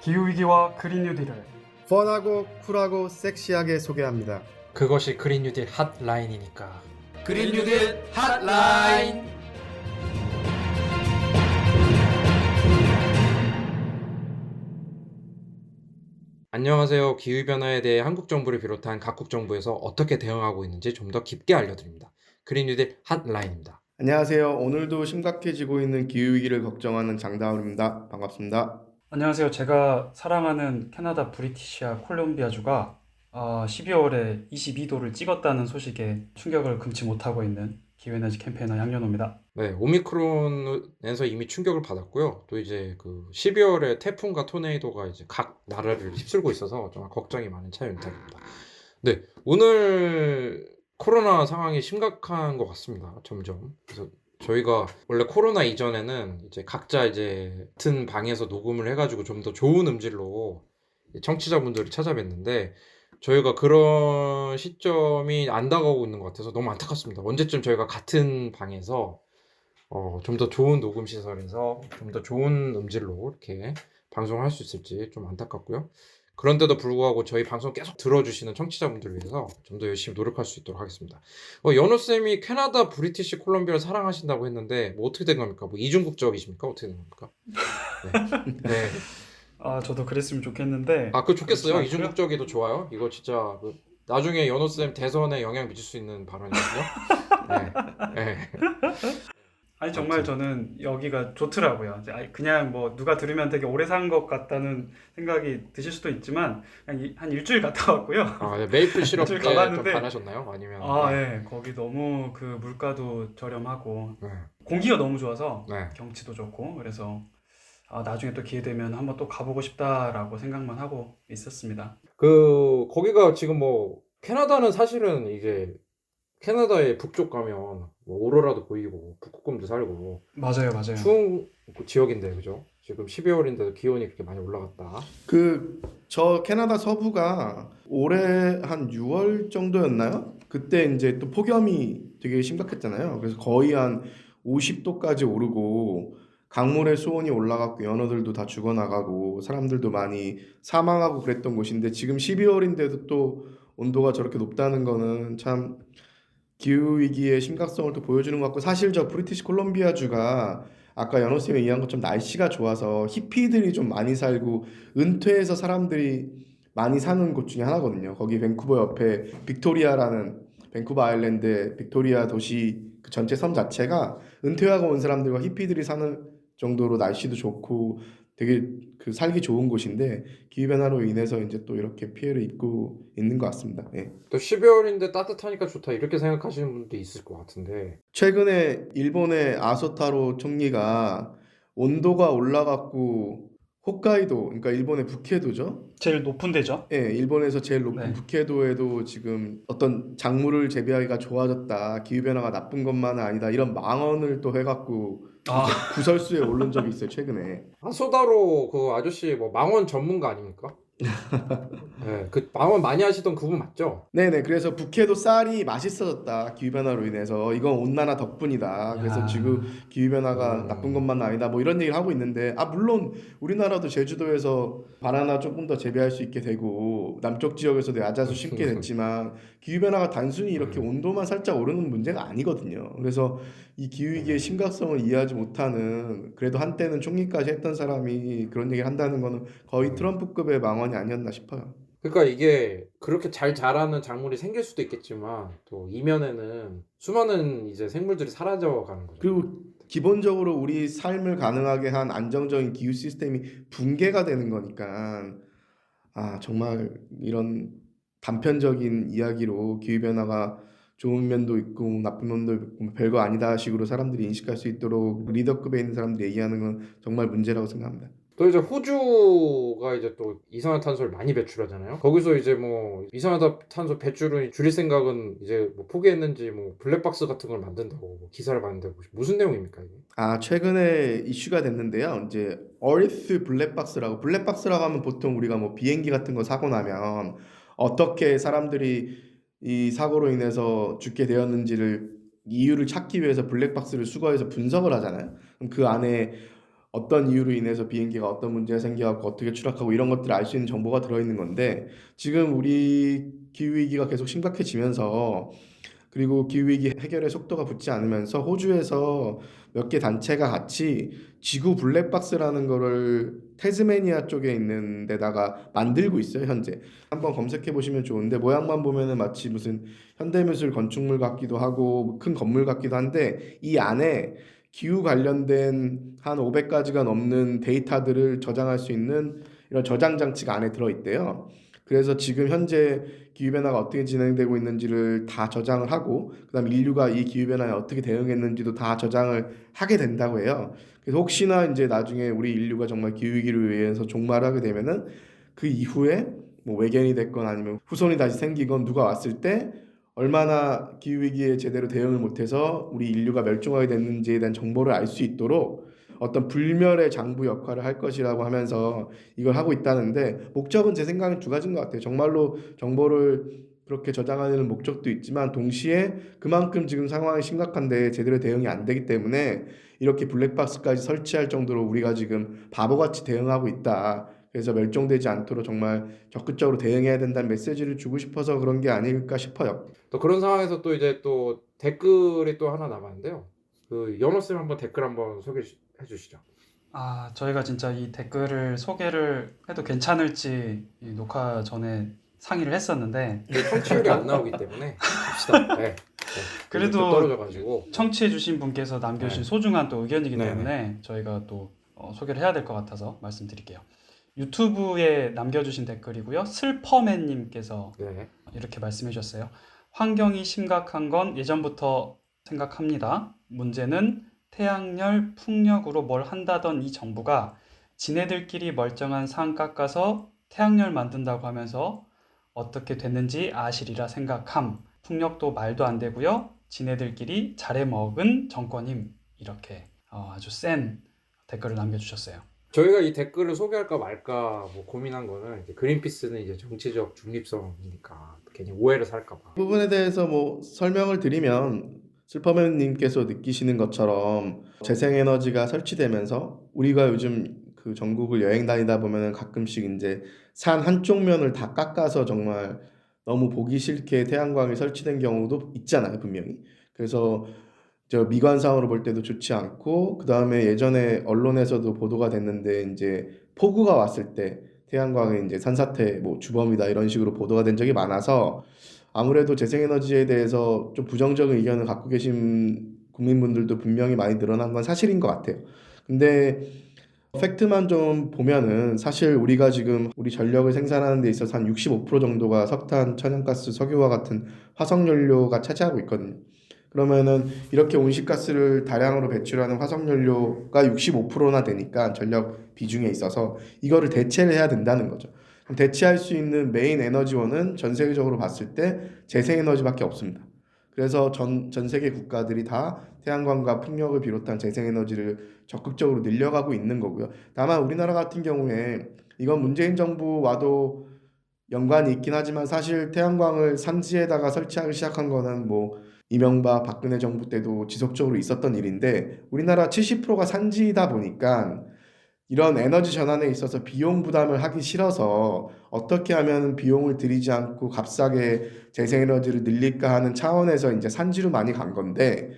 기후위기와 그린 뉴딜을 펀하고 쿨하고 섹시하게 소개합니다. 그것이 그린 뉴딜 핫라인이니까. 그린 뉴딜 핫라인. 안녕하세요. 기후변화에 대해 한국 정부를 비롯한 각국 정부에서 어떻게 대응하고 있는지 좀 더 깊게 알려드립니다. 그린 뉴딜 핫라인입니다. 안녕하세요. 오늘도 심각해지고 있는 기후위기를 걱정하는 장다울입니다. 반갑습니다. 안녕하세요. 제가 사랑하는 캐나다 브리티시아 콜롬비아주가 12월에 22도를 찍었다는 소식에 충격을 금치 못하고 있는 기후에너지 캠페이너 양연호입니다. 네, 오미크론에서 이미 충격을 받았고요. 또 이제 그 12월에 태풍과 토네이도가 이제 각 나라를 휩쓸고 있어서 정말 걱정이 많은 차윤탁입니다. 네, 오늘 코로나 상황이 심각한 것 같습니다. 점점. 그래서 저희가 원래 코로나 이전에는 이제 각자 이제 같은 방에서 녹음을 해가지고 좀 더 좋은 음질로 청취자분들을 찾아뵀는데 저희가 그런 시점이 안 다가오고 있는 것 같아서 너무 안타깝습니다. 언제쯤 저희가 같은 방에서 좀 더 좋은 녹음 시설에서 좀 더 좋은 음질로 이렇게 방송을 할 수 있을지 좀 안타깝고요. 그런데도 불구하고 저희 방송 계속 들어주시는 청취자분들을 위해서 좀 더 열심히 노력할 수 있도록 하겠습니다. 연호쌤이 캐나다 브리티시 콜롬비아를 사랑하신다고 했는데 뭐 어떻게 된 겁니까? 뭐 이중국적이십니까? 어떻게 된 겁니까? 네. 네. 저도 그랬으면 좋겠는데 그거 좋겠어요. 그렇지 않고요. 이중국적이도 좋아요. 이거 진짜 나중에 연호쌤 대선에 영향 미칠 수 있는 발언이거든요. 네. 네. 아니 정말 저는 여기가 좋더라고요. 이제 그냥 뭐 누가 들으면 되게 오래 산 것 같다는 생각이 드실 수도 있지만 그냥 한 일주일 갔다 왔고요. 네. 메이플 시럽에 일주일 좀 가봤는데 반하셨나요? 아니면 네. 거기 너무 그 물가도 저렴하고 네. 공기가 너무 좋아서 네. 경치도 좋고 그래서 나중에 또 기회 되면 한번 또 가보고 싶다라고 생각만 하고 있었습니다. 거기가 지금 뭐 캐나다는 사실은 이제 캐나다의 북쪽 가면 뭐 오로라도 보이고 북극곰도 살고 맞아요. 추운 지역인데 그죠? 지금 12월인데도 기온이 그렇게 많이 올라갔다. 저 캐나다 서부가 올해 한 6월 정도였나요? 그때 이제 또 폭염이 되게 심각했잖아요. 그래서 거의 한 50도까지 오르고 강물의 수온이 올라갔고 연어들도 다 죽어나가고 사람들도 많이 사망하고 그랬던 곳인데 지금 12월인데도 또 온도가 저렇게 높다는 거는 참 기후위기의 심각성을 또 보여주는 것 같고 사실 저 브리티시 콜롬비아주가 아까 연호쌤이 얘기한 것처럼 날씨가 좋아서 히피들이 좀 많이 살고 은퇴해서 사람들이 많이 사는 곳 중에 하나거든요. 거기 밴쿠버 옆에 빅토리아라는 밴쿠버 아일랜드 빅토리아 도시 그 전체 섬 자체가 은퇴하고 온 사람들과 히피들이 사는 정도로 날씨도 좋고 되게 그 살기 좋은 곳인데 기후변화로 인해서 이제 또 이렇게 피해를 입고 있는 것 같습니다. 예. 또 12월인데 따뜻하니까 좋다 이렇게 생각하시는 분도 있을 것 같은데 최근에 일본의 아소타로 총리가 온도가 올라갔고 홋카이도, 그러니까 일본의 북해도죠. 제일 높은 데죠. 예, 일본에서 제일 높은 네. 북해도에도 지금 어떤 작물을 재배하기가 좋아졌다, 기후변화가 나쁜 것만은 아니다 이런 망언을 또 해갖고 구설수에 오른 적이 있어요 최근에. 하소다로 그 아저씨 뭐 망원 전문가 아닙니까? 네, 그 망원 많이 하시던 그분 맞죠? 네네, 그래서 북해도 쌀이 맛있어졌다 기후변화로 인해서 이건 온난화 덕분이다. 그래서 야. 지금 기후변화가 나쁜 것만은 아니다 뭐 이런 얘기를 하고 있는데 물론 우리나라도 제주도에서 바나나 조금 더 재배할 수 있게 되고 남쪽 지역에서도 야자수 심게 됐지만 기후변화가 단순히 이렇게 온도만 살짝 오르는 문제가 아니거든요. 그래서 이 기후위기의 심각성을 이해하지 못하는, 그래도 한때는 총리까지 했던 사람이 그런 얘기를 한다는 거는 거의 트럼프급의 망언이 아니었나 싶어요. 그러니까 이게 그렇게 잘 자라는 작물이 생길 수도 있겠지만 또 이면에는 수많은 이제 생물들이 사라져가는 거죠. 그리고 기본적으로 우리 삶을 가능하게 한 안정적인 기후 시스템이 붕괴가 되는 거니까 정말 이런 단편적인 이야기로 기후변화가 좋은 면도 있고 나쁜 면도 있고 별거 아니다 식으로 사람들이 인식할 수 있도록 리더급에 있는 사람들이 얘기하는 건 정말 문제라고 생각합니다. 또 이제 호주가 이제 또 이산화탄소를 많이 배출하잖아요. 거기서 이제 뭐 이산화탄소 배출을 줄일 생각은 이제 뭐 포기했는지 뭐 블랙박스 같은 걸 만든다고 뭐 기사를 봤는데 무슨 내용입니까 이게? 최근에 이슈가 됐는데요. 이제 Earth 블랙박스라고 하면 보통 우리가 뭐 비행기 같은 거 사고 나면 어떻게 사람들이 이 사고로 인해서 죽게 되었는지를 이유를 찾기 위해서 블랙박스를 수거해서 분석을 하잖아요. 그럼 그 안에 어떤 이유로 인해서 비행기가 어떤 문제가 생겨갖고 어떻게 추락하고 이런 것들을 알 수 있는 정보가 들어있는 건데 지금 우리 기후위기가 계속 심각해지면서 그리고 기후위기 해결의 속도가 붙지 않으면서 호주에서 몇 개 단체가 같이 지구 블랙박스라는 거를 태즈메니아 쪽에 있는 데다가 만들고 있어요, 현재. 한번 검색해 보시면 좋은데 모양만 보면은 마치 무슨 현대미술 건축물 같기도 하고 큰 건물 같기도 한데 이 안에 기후 관련된 한 500가지가 넘는 데이터들을 저장할 수 있는 이런 저장 장치가 안에 들어있대요. 그래서 지금 현재 기후변화가 어떻게 진행되고 있는지를 다 저장을 하고 그다음 인류가 이 기후변화에 어떻게 대응했는지도 다 저장을 하게 된다고 해요. 그래서 혹시나 이제 나중에 우리 인류가 정말 기후위기를 위해서 종말하게 되면은 그 이후에 뭐 외계인이 됐건 아니면 후손이 다시 생기건 누가 왔을 때 얼마나 기후위기에 제대로 대응을 못해서 우리 인류가 멸종하게 됐는지에 대한 정보를 알 수 있도록 어떤 불멸의 장부 역할을 할 것이라고 하면서 이걸 하고 있다는데 목적은 제 생각엔 두 가지인 것 같아요. 정말로 정보를 그렇게 저장하는 목적도 있지만 동시에 그만큼 지금 상황이 심각한데 제대로 대응이 안 되기 때문에 이렇게 블랙박스까지 설치할 정도로 우리가 지금 바보같이 대응하고 있다. 그래서 멸종되지 않도록 정말 적극적으로 대응해야 된다는 메시지를 주고 싶어서 그런 게 아닐까 싶어요. 또 그런 상황에서 또 이제 또 댓글이 또 하나 남았는데요. 그 연호쌤 한번 댓글 한번 소개해 주시죠. 저희가 진짜 이 댓글을 소개를 해도 괜찮을지 이 녹화 전에 상의를 했었는데 청취율이 안 나오기 때문에 합시다. 네. 그래도 떨어져가지고 청취해주신 분께서 남겨주신 소중한 또 의견이기 네네. 때문에 저희가 또 소개를 해야 될 것 같아서 말씀드릴게요. 유튜브에 남겨주신 댓글이고요. 슬퍼맨님께서 네. 이렇게 말씀해 주셨어요. 환경이 심각한 건 예전부터 생각합니다. 문제는 태양열, 풍력으로 뭘 한다던 이 정부가 지네들끼리 멀쩡한 산 깎아서 태양열 만든다고 하면서 어떻게 됐는지 아시리라 생각함. 풍력도 말도 안 되고요. 지네들끼리 잘해먹은 정권임. 이렇게 아주 센 댓글을 남겨주셨어요. 저희가 이 댓글을 소개할까 말까 뭐 고민한 거는 이제 그린피스는 이제 정치적 중립성이니까 괜히 오해를 살까봐. 이 부분에 대해서 뭐 설명을 드리면 슬퍼맨님께서 느끼시는 것처럼 재생에너지가 설치되면서 우리가 요즘 그 전국을 여행 다니다 보면은 가끔씩 이제 산 한쪽 면을 다 깎아서 정말 너무 보기 싫게 태양광이 설치된 경우도 있잖아요, 분명히. 그래서 저 미관상으로 볼 때도 좋지 않고 그 다음에 예전에 언론에서도 보도가 됐는데 이제 폭우가 왔을 때 태양광이 이제 산사태 뭐 주범이다 이런 식으로 보도가 된 적이 많아서 아무래도 재생에너지에 대해서 좀 부정적인 의견을 갖고 계신 국민분들도 분명히 많이 늘어난 건 사실인 것 같아요. 근데 팩트만 좀 보면은 사실 우리가 지금 우리 전력을 생산하는 데 있어서 한 65% 정도가 석탄, 천연가스, 석유와 같은 화석연료가 차지하고 있거든요. 그러면은 이렇게 온실가스를 다량으로 배출하는 화석연료가 65%나 되니까 전력 비중에 있어서 이거를 대체를 해야 된다는 거죠. 그럼 대체할 수 있는 메인 에너지원은 전 세계적으로 봤을 때 재생에너지밖에 없습니다. 그래서 전 세계 국가들이 다 태양광과 풍력을 비롯한 재생에너지를 적극적으로 늘려가고 있는 거고요. 다만 우리나라 같은 경우에 이건 문재인 정부와도 연관이 있긴 하지만 사실 태양광을 산지에다가 설치하기 시작한 거는 뭐 이명박 박근혜 정부 때도 지속적으로 있었던 일인데 우리나라 70%가 산지이다 보니까 이런 에너지 전환에 있어서 비용 부담을 하기 싫어서 어떻게 하면 비용을 들이지 않고 값싸게 재생에너지를 늘릴까 하는 차원에서 이제 산지로 많이 간 건데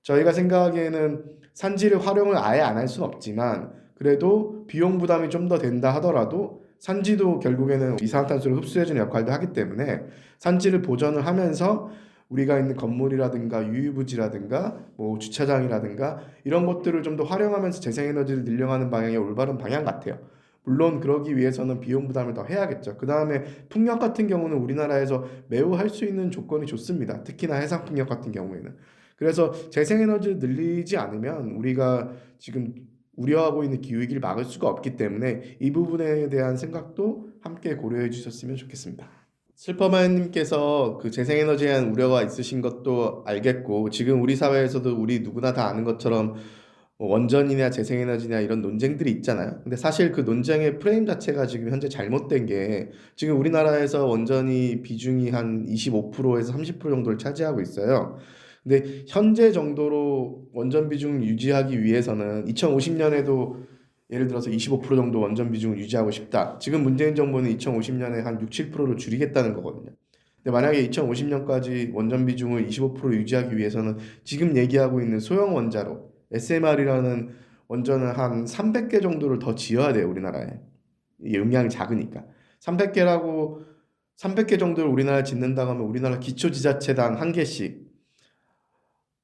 저희가 생각하기에는 산지를 활용을 아예 안 할 수는 없지만 그래도 비용 부담이 좀 더 된다 하더라도 산지도 결국에는 이산화탄소를 흡수해주는 역할도 하기 때문에 산지를 보전을 하면서 우리가 있는 건물이라든가 유유부지라든가 뭐 주차장이라든가 이런 것들을 좀 더 활용하면서 재생에너지를 늘려가는 방향이 올바른 방향 같아요. 물론 그러기 위해서는 비용 부담을 더 해야겠죠. 그 다음에 풍력 같은 경우는 우리나라에서 매우 할 수 있는 조건이 좋습니다. 특히나 해상 풍력 같은 경우에는. 그래서 재생에너지를 늘리지 않으면 우리가 지금 우려하고 있는 기후위기를 막을 수가 없기 때문에 이 부분에 대한 생각도 함께 고려해 주셨으면 좋겠습니다. 슬퍼맨님께서 그 재생에너지에 대한 우려가 있으신 것도 알겠고 지금 우리 사회에서도 우리 누구나 다 아는 것처럼 뭐 원전이냐 재생에너지냐 이런 논쟁들이 있잖아요. 근데 사실 그 논쟁의 프레임 자체가 지금 현재 잘못된 게 지금 우리나라에서 원전이 비중이 한 25%에서 30% 정도를 차지하고 있어요. 근데 현재 정도로 원전 비중을 유지하기 위해서는 2050년에도 예를 들어서 25% 정도 원전 비중을 유지하고 싶다. 지금 문재인 정부는 2050년에 한 6, 7%를 줄이겠다는 거거든요. 근데 만약에 2050년까지 원전 비중을 25% 유지하기 위해서는 지금 얘기하고 있는 소형 원자로 SMR이라는 원전을 한 300개 정도를 더 지어야 돼요, 우리나라에. 이게 음량이 작으니까. 300개 정도를 우리나라에 짓는다고 하면 우리나라 기초지자체당 한 개씩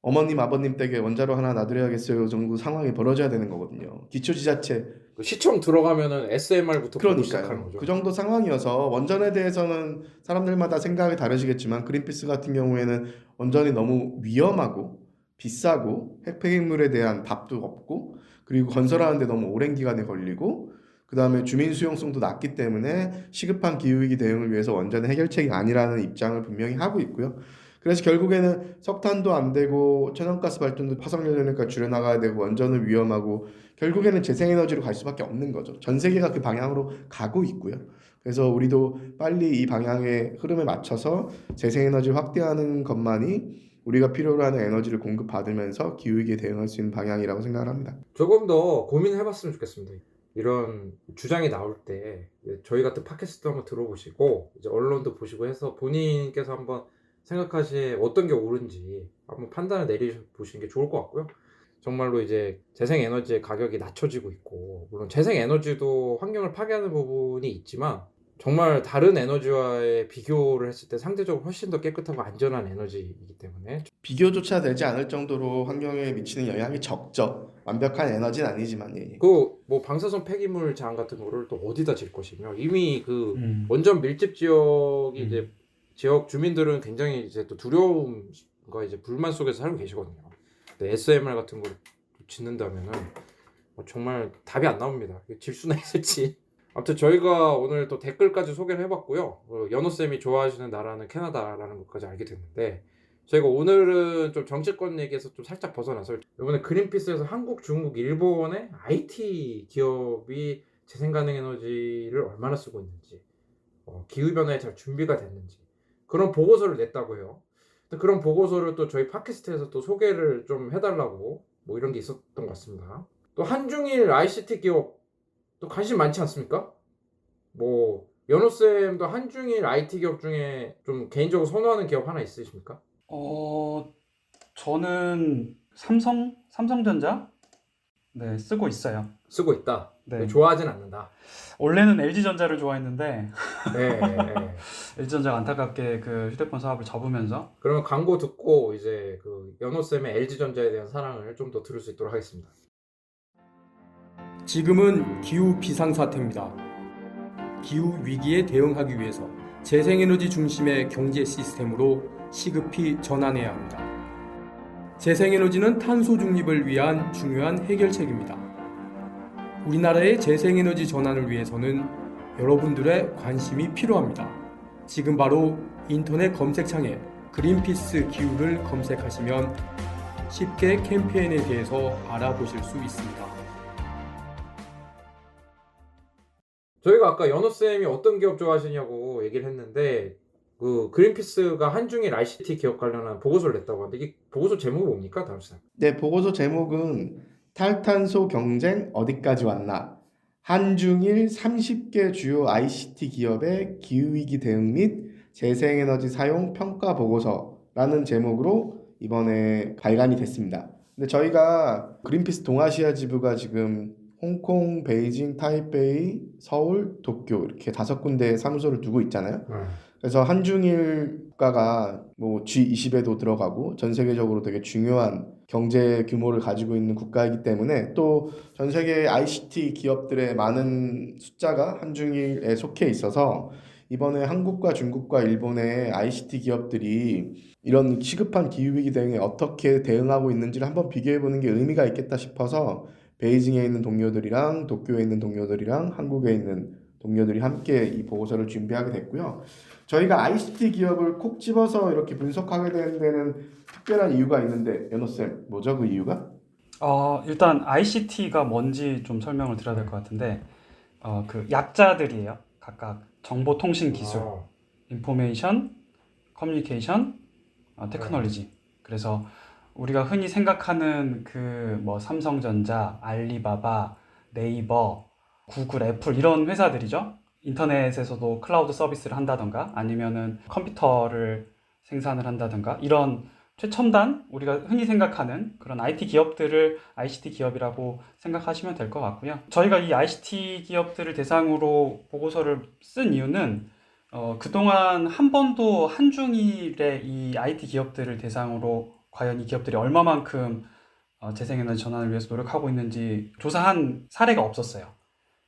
어머님 아버님 댁에 원자로 하나 놔드려야겠어요 정도 상황이 벌어져야 되는 거거든요. 기초지자체 그 시청 들어가면은 SMR부터 보고 시작하는 그러니까요. 거죠. 그 정도 상황이어서 원전에 대해서는 사람들마다 생각이 다르시겠지만 그린피스 같은 경우에는 원전이 너무 위험하고 비싸고 핵폐기물에 대한 답도 없고 그리고 건설하는데 너무 오랜 기간이 걸리고 그 다음에 주민 수용성도 낮기 때문에 시급한 기후위기 대응을 위해서 원전은 해결책이 아니라는 입장을 분명히 하고 있고요. 그래서 결국에는 석탄도 안 되고 천연가스 발전도 화석연료니까 줄여나가야 되고 원전은 위험하고 결국에는 재생에너지로 갈 수밖에 없는 거죠. 전 세계가 그 방향으로 가고 있고요. 그래서 우리도 빨리 이 방향의 흐름에 맞춰서 재생에너지를 확대하는 것만이 우리가 필요로 하는 에너지를 공급받으면서 기후위기에 대응할 수 있는 방향이라고 생각을 합니다. 조금 더 고민해봤으면 좋겠습니다. 이런 주장이 나올 때 저희 같은 팟캐스트도 한번 들어보시고 이제 언론도 보시고 해서 본인께서 한번 생각하시에 어떤 게 옳은지 한번 판단을 내려보시는 게 좋을 것 같고요. 정말로 이제 재생에너지의 가격이 낮춰지고 있고 물론 재생에너지도 환경을 파괴하는 부분이 있지만 정말 다른 에너지와의 비교를 했을 때 상대적으로 훨씬 더 깨끗하고 안전한 에너지이기 때문에 비교조차 되지 않을 정도로 환경에 미치는 영향이 적죠. 완벽한 에너지는 아니지만 예. 그 뭐 방사선 폐기물 장 같은 거를 또 어디다 질 것이며 이미 그 원전 밀집 지역이 이제 지역 주민들은 굉장히 이제 또 두려움과 이제 불만 속에서 살고 계시거든요. 근데 SMR 같은 걸 짓는다면은 정말 답이 안 나옵니다. 질 수나 있을지. 아무튼 저희가 오늘 또 댓글까지 소개를 해봤고요. 연호쌤이 좋아하시는 나라는 캐나다라는 것까지 알게 됐는데 저희가 오늘은 좀 정치권 얘기에서 좀 살짝 벗어나서 이번에 그린피스에서 한국, 중국, 일본의 IT 기업이 재생가능 에너지를 얼마나 쓰고 있는지 기후변화에 잘 준비가 됐는지 그런 보고서를 냈다고 해요. 그런 보고서를 또 저희 팟캐스트에서 또 소개를 좀 해달라고 뭐 이런 게 있었던 것 같습니다. 또 한중일 ICT 기업 또 관심 많지 않습니까? 뭐 연호쌤도 한중일 IT 기업 중에 좀 개인적으로 선호하는 기업 하나 있으십니까? 저는 삼성전자 네, 쓰고 있어요. 쓰고 있다. 네. 좋아하진 않는다. 원래는 LG전자를 좋아했는데 네. LG전자가 안타깝게 그 휴대폰 사업을 접으면서 그러면 광고 듣고 이제 그 연호쌤의 LG전자에 대한 사랑을 좀 더 들을 수 있도록 하겠습니다. 지금은 기후 비상사태입니다. 기후 위기에 대응하기 위해서 재생에너지 중심의 경제 시스템으로 시급히 전환해야 합니다. 재생에너지는 탄소 중립을 위한 중요한 해결책입니다. 우리나라의 재생에너지 전환을 위해서는 여러분들의 관심이 필요합니다. 지금 바로 인터넷 검색창에 그린피스 기후를 검색하시면 쉽게 캠페인에 대해서 알아보실 수 있습니다. 저희가 아까 연호쌤이 어떤 기업 좋아하시냐고 얘기를 했는데 그 그린피스가 한중일 ICT 기업 관련한 보고서를 냈다고 하는데 이게 보고서 제목이 뭡니까, 다루쌤? 네, 보고서 제목은 탈탄소 경쟁 어디까지 왔나? 한중일 30개 주요 ICT 기업의 기후위기 대응 및 재생에너지 사용 평가 보고서라는 제목으로 이번에 발간이 됐습니다. 근데 저희가 그린피스 동아시아 지부가 지금 홍콩, 베이징, 타이베이, 서울, 도쿄 이렇게 5군데 사무소를 두고 있잖아요. 그래서 한중일 국가가 뭐 G20에도 들어가고 전 세계적으로 되게 중요한 경제 규모를 가지고 있는 국가이기 때문에 또 전 세계 ICT 기업들의 많은 숫자가 한중일에 속해 있어서 이번에 한국과 중국과 일본의 ICT 기업들이 이런 시급한 기후위기 대응에 어떻게 대응하고 있는지를 한번 비교해보는 게 의미가 있겠다 싶어서 베이징에 있는 동료들이랑 도쿄에 있는 동료들이랑 한국에 있는 동료들이 함께 이 보고서를 준비하게 됐고요. 저희가 ICT 기업을 콕 집어서 이렇게 분석하게 되는 데는 특별한 이유가 있는데 연호쌤, 뭐죠 그 이유가? 일단 ICT가 뭔지 좀 설명을 드려야 될 것 같은데 그 약자들이에요. 각각 정보통신 기술, 인포메이션, 커뮤니케이션, 테크놀로지 그래서 우리가 흔히 생각하는 그 뭐 삼성전자, 알리바바, 네이버, 구글, 애플 이런 회사들이죠. 인터넷에서도 클라우드 서비스를 한다던가 아니면은 컴퓨터를 생산을 한다던가 이런 최첨단 우리가 흔히 생각하는 그런 IT 기업들을 ICT 기업이라고 생각하시면 될 것 같고요. 저희가 이 ICT 기업들을 대상으로 보고서를 쓴 이유는 그동안 한 번도 한중일의 이 IT 기업들을 대상으로 과연 이 기업들이 얼마만큼 재생에너지 전환을 위해서 노력하고 있는지 조사한 사례가 없었어요.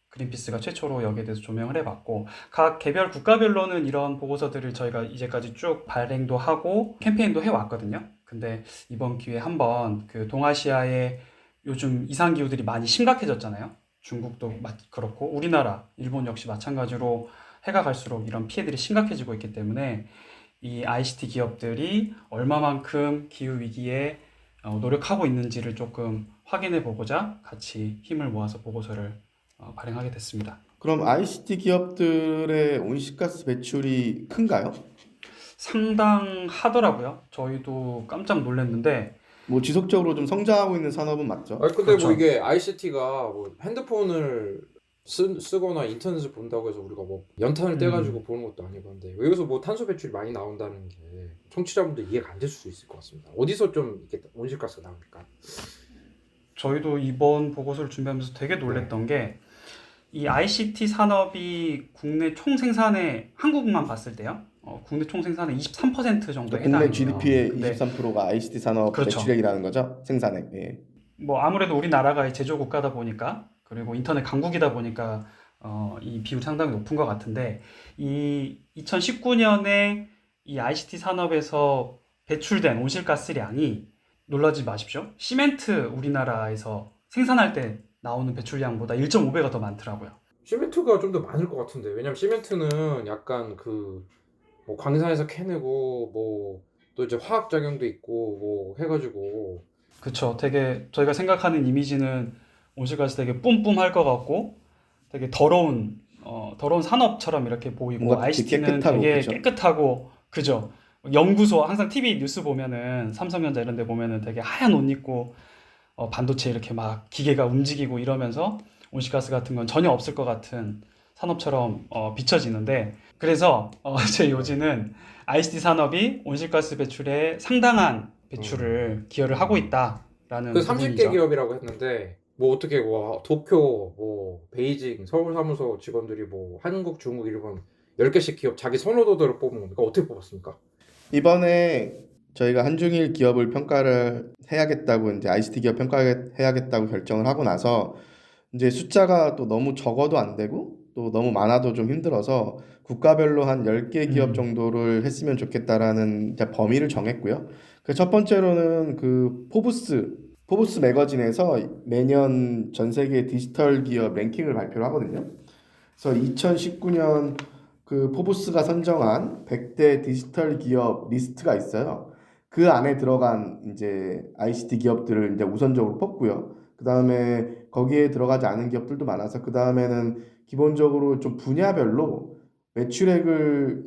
그린피스가 최초로 여기에 대해서 조명을 해봤고 각 개별 국가별로는 이런 보고서들을 저희가 이제까지 쭉 발행도 하고 캠페인도 해왔거든요. 근데 이번 기회에 한번 그 동아시아의 요즘 이상기후들이 많이 심각해졌잖아요. 중국도 그렇고 우리나라, 일본 역시 마찬가지로 해가 갈수록 이런 피해들이 심각해지고 있기 때문에 이 ICT 기업들이 얼마만큼 기후 위기에 노력하고 있는지를 조금 확인해 보고자 같이 힘을 모아서 보고서를 발행하게 됐습니다. 그럼 ICT 기업들의 온실가스 배출이 큰가요? 상당하더라고요. 저희도 깜짝 놀랐는데 뭐 지속적으로 좀 성장하고 있는 산업은 맞죠? 아니 근데 그렇죠. 뭐 이게 ICT가 뭐 핸드폰을 쓰거나 인터넷을 본다고 해서 우리가 뭐 연탄을 떼가지고 보는 것도 아니고 한데 여기서 뭐 탄소 배출이 많이 나온다는 게 청취자분들 이해가 안 될 수 있을 것 같습니다. 어디서 좀 이렇게 온실가스가 나옵니까? 저희도 이번 보고서를 준비하면서 되게 놀랐던 게 이 ICT 산업이 국내 총 생산의 한국만 봤을 때요. 국내 총 생산의 23% 정도에 국내 해당해요. GDP의 근데 23%가 ICT 산업 그렇죠. 배출액이라는 거죠? 생산액. 예. 뭐 아무래도 우리나라가 제조 국가다 보니까 그리고 인터넷 강국이다 보니까 이 비율이 상당히 높은 것 같은데 이 2019년에 이 ICT 산업에서 배출된 온실가스량이 놀라지 마십시오. 시멘트 우리나라에서 생산할 때 나오는 배출량보다 1.5배가 더 많더라고요. 시멘트가 좀 더 많을 것 같은데 왜냐면 시멘트는 약간 그 뭐 광산에서 캐내고 뭐 또 이제 화학 작용도 있고 뭐 해가지고 그쵸. 되게 저희가 생각하는 이미지는 온실가스 되게 뿜뿜할 것 같고 되게 더러운 산업처럼 이렇게 보이고 뭔가 되게 ICT는 깨끗하고, 되게 그죠? 깨끗하고 그죠. 연구소 항상 TV 뉴스 보면은 삼성전자 이런 데 보면은 되게 하얀 옷 입고 반도체 이렇게 막 기계가 움직이고 이러면서 온실가스 같은 건 전혀 없을 것 같은 산업처럼 비춰지는데 그래서 제 요지는 ICT 산업이 온실가스 배출에 상당한 배출을 기여를 하고 있다라는 그 30개 부분이죠. 기업이라고 했는데 뭐 어떻게 뭐 도쿄 뭐 베이징 서울 사무소 직원들이 뭐 한국 중국 일본 10개씩 기업 자기 선호도들을 뽑은 겁니까? 어떻게 뽑았습니까? 이번에 저희가 한중일 기업을 평가를 해야겠다고 이제 ICT 기업 평가해야겠다고 결정을 하고 나서 이제 숫자가 또 너무 적어도 안 되고 또 너무 많아도 좀 힘들어서 국가별로 한 10개 기업 정도를 했으면 좋겠다라는 이제 범위를 정했고요. 그 첫 번째로는 그 포브스 매거진에서 매년 전 세계 디지털 기업 랭킹을 발표를 하거든요. 그래서 2019년 그 포브스가 선정한 100대 디지털 기업 리스트가 있어요. 그 안에 들어간 이제 ICT 기업들을 이제 우선적으로 뽑고요. 그 다음에 거기에 들어가지 않은 기업들도 많아서 그 다음에는 기본적으로 좀 분야별로 매출액을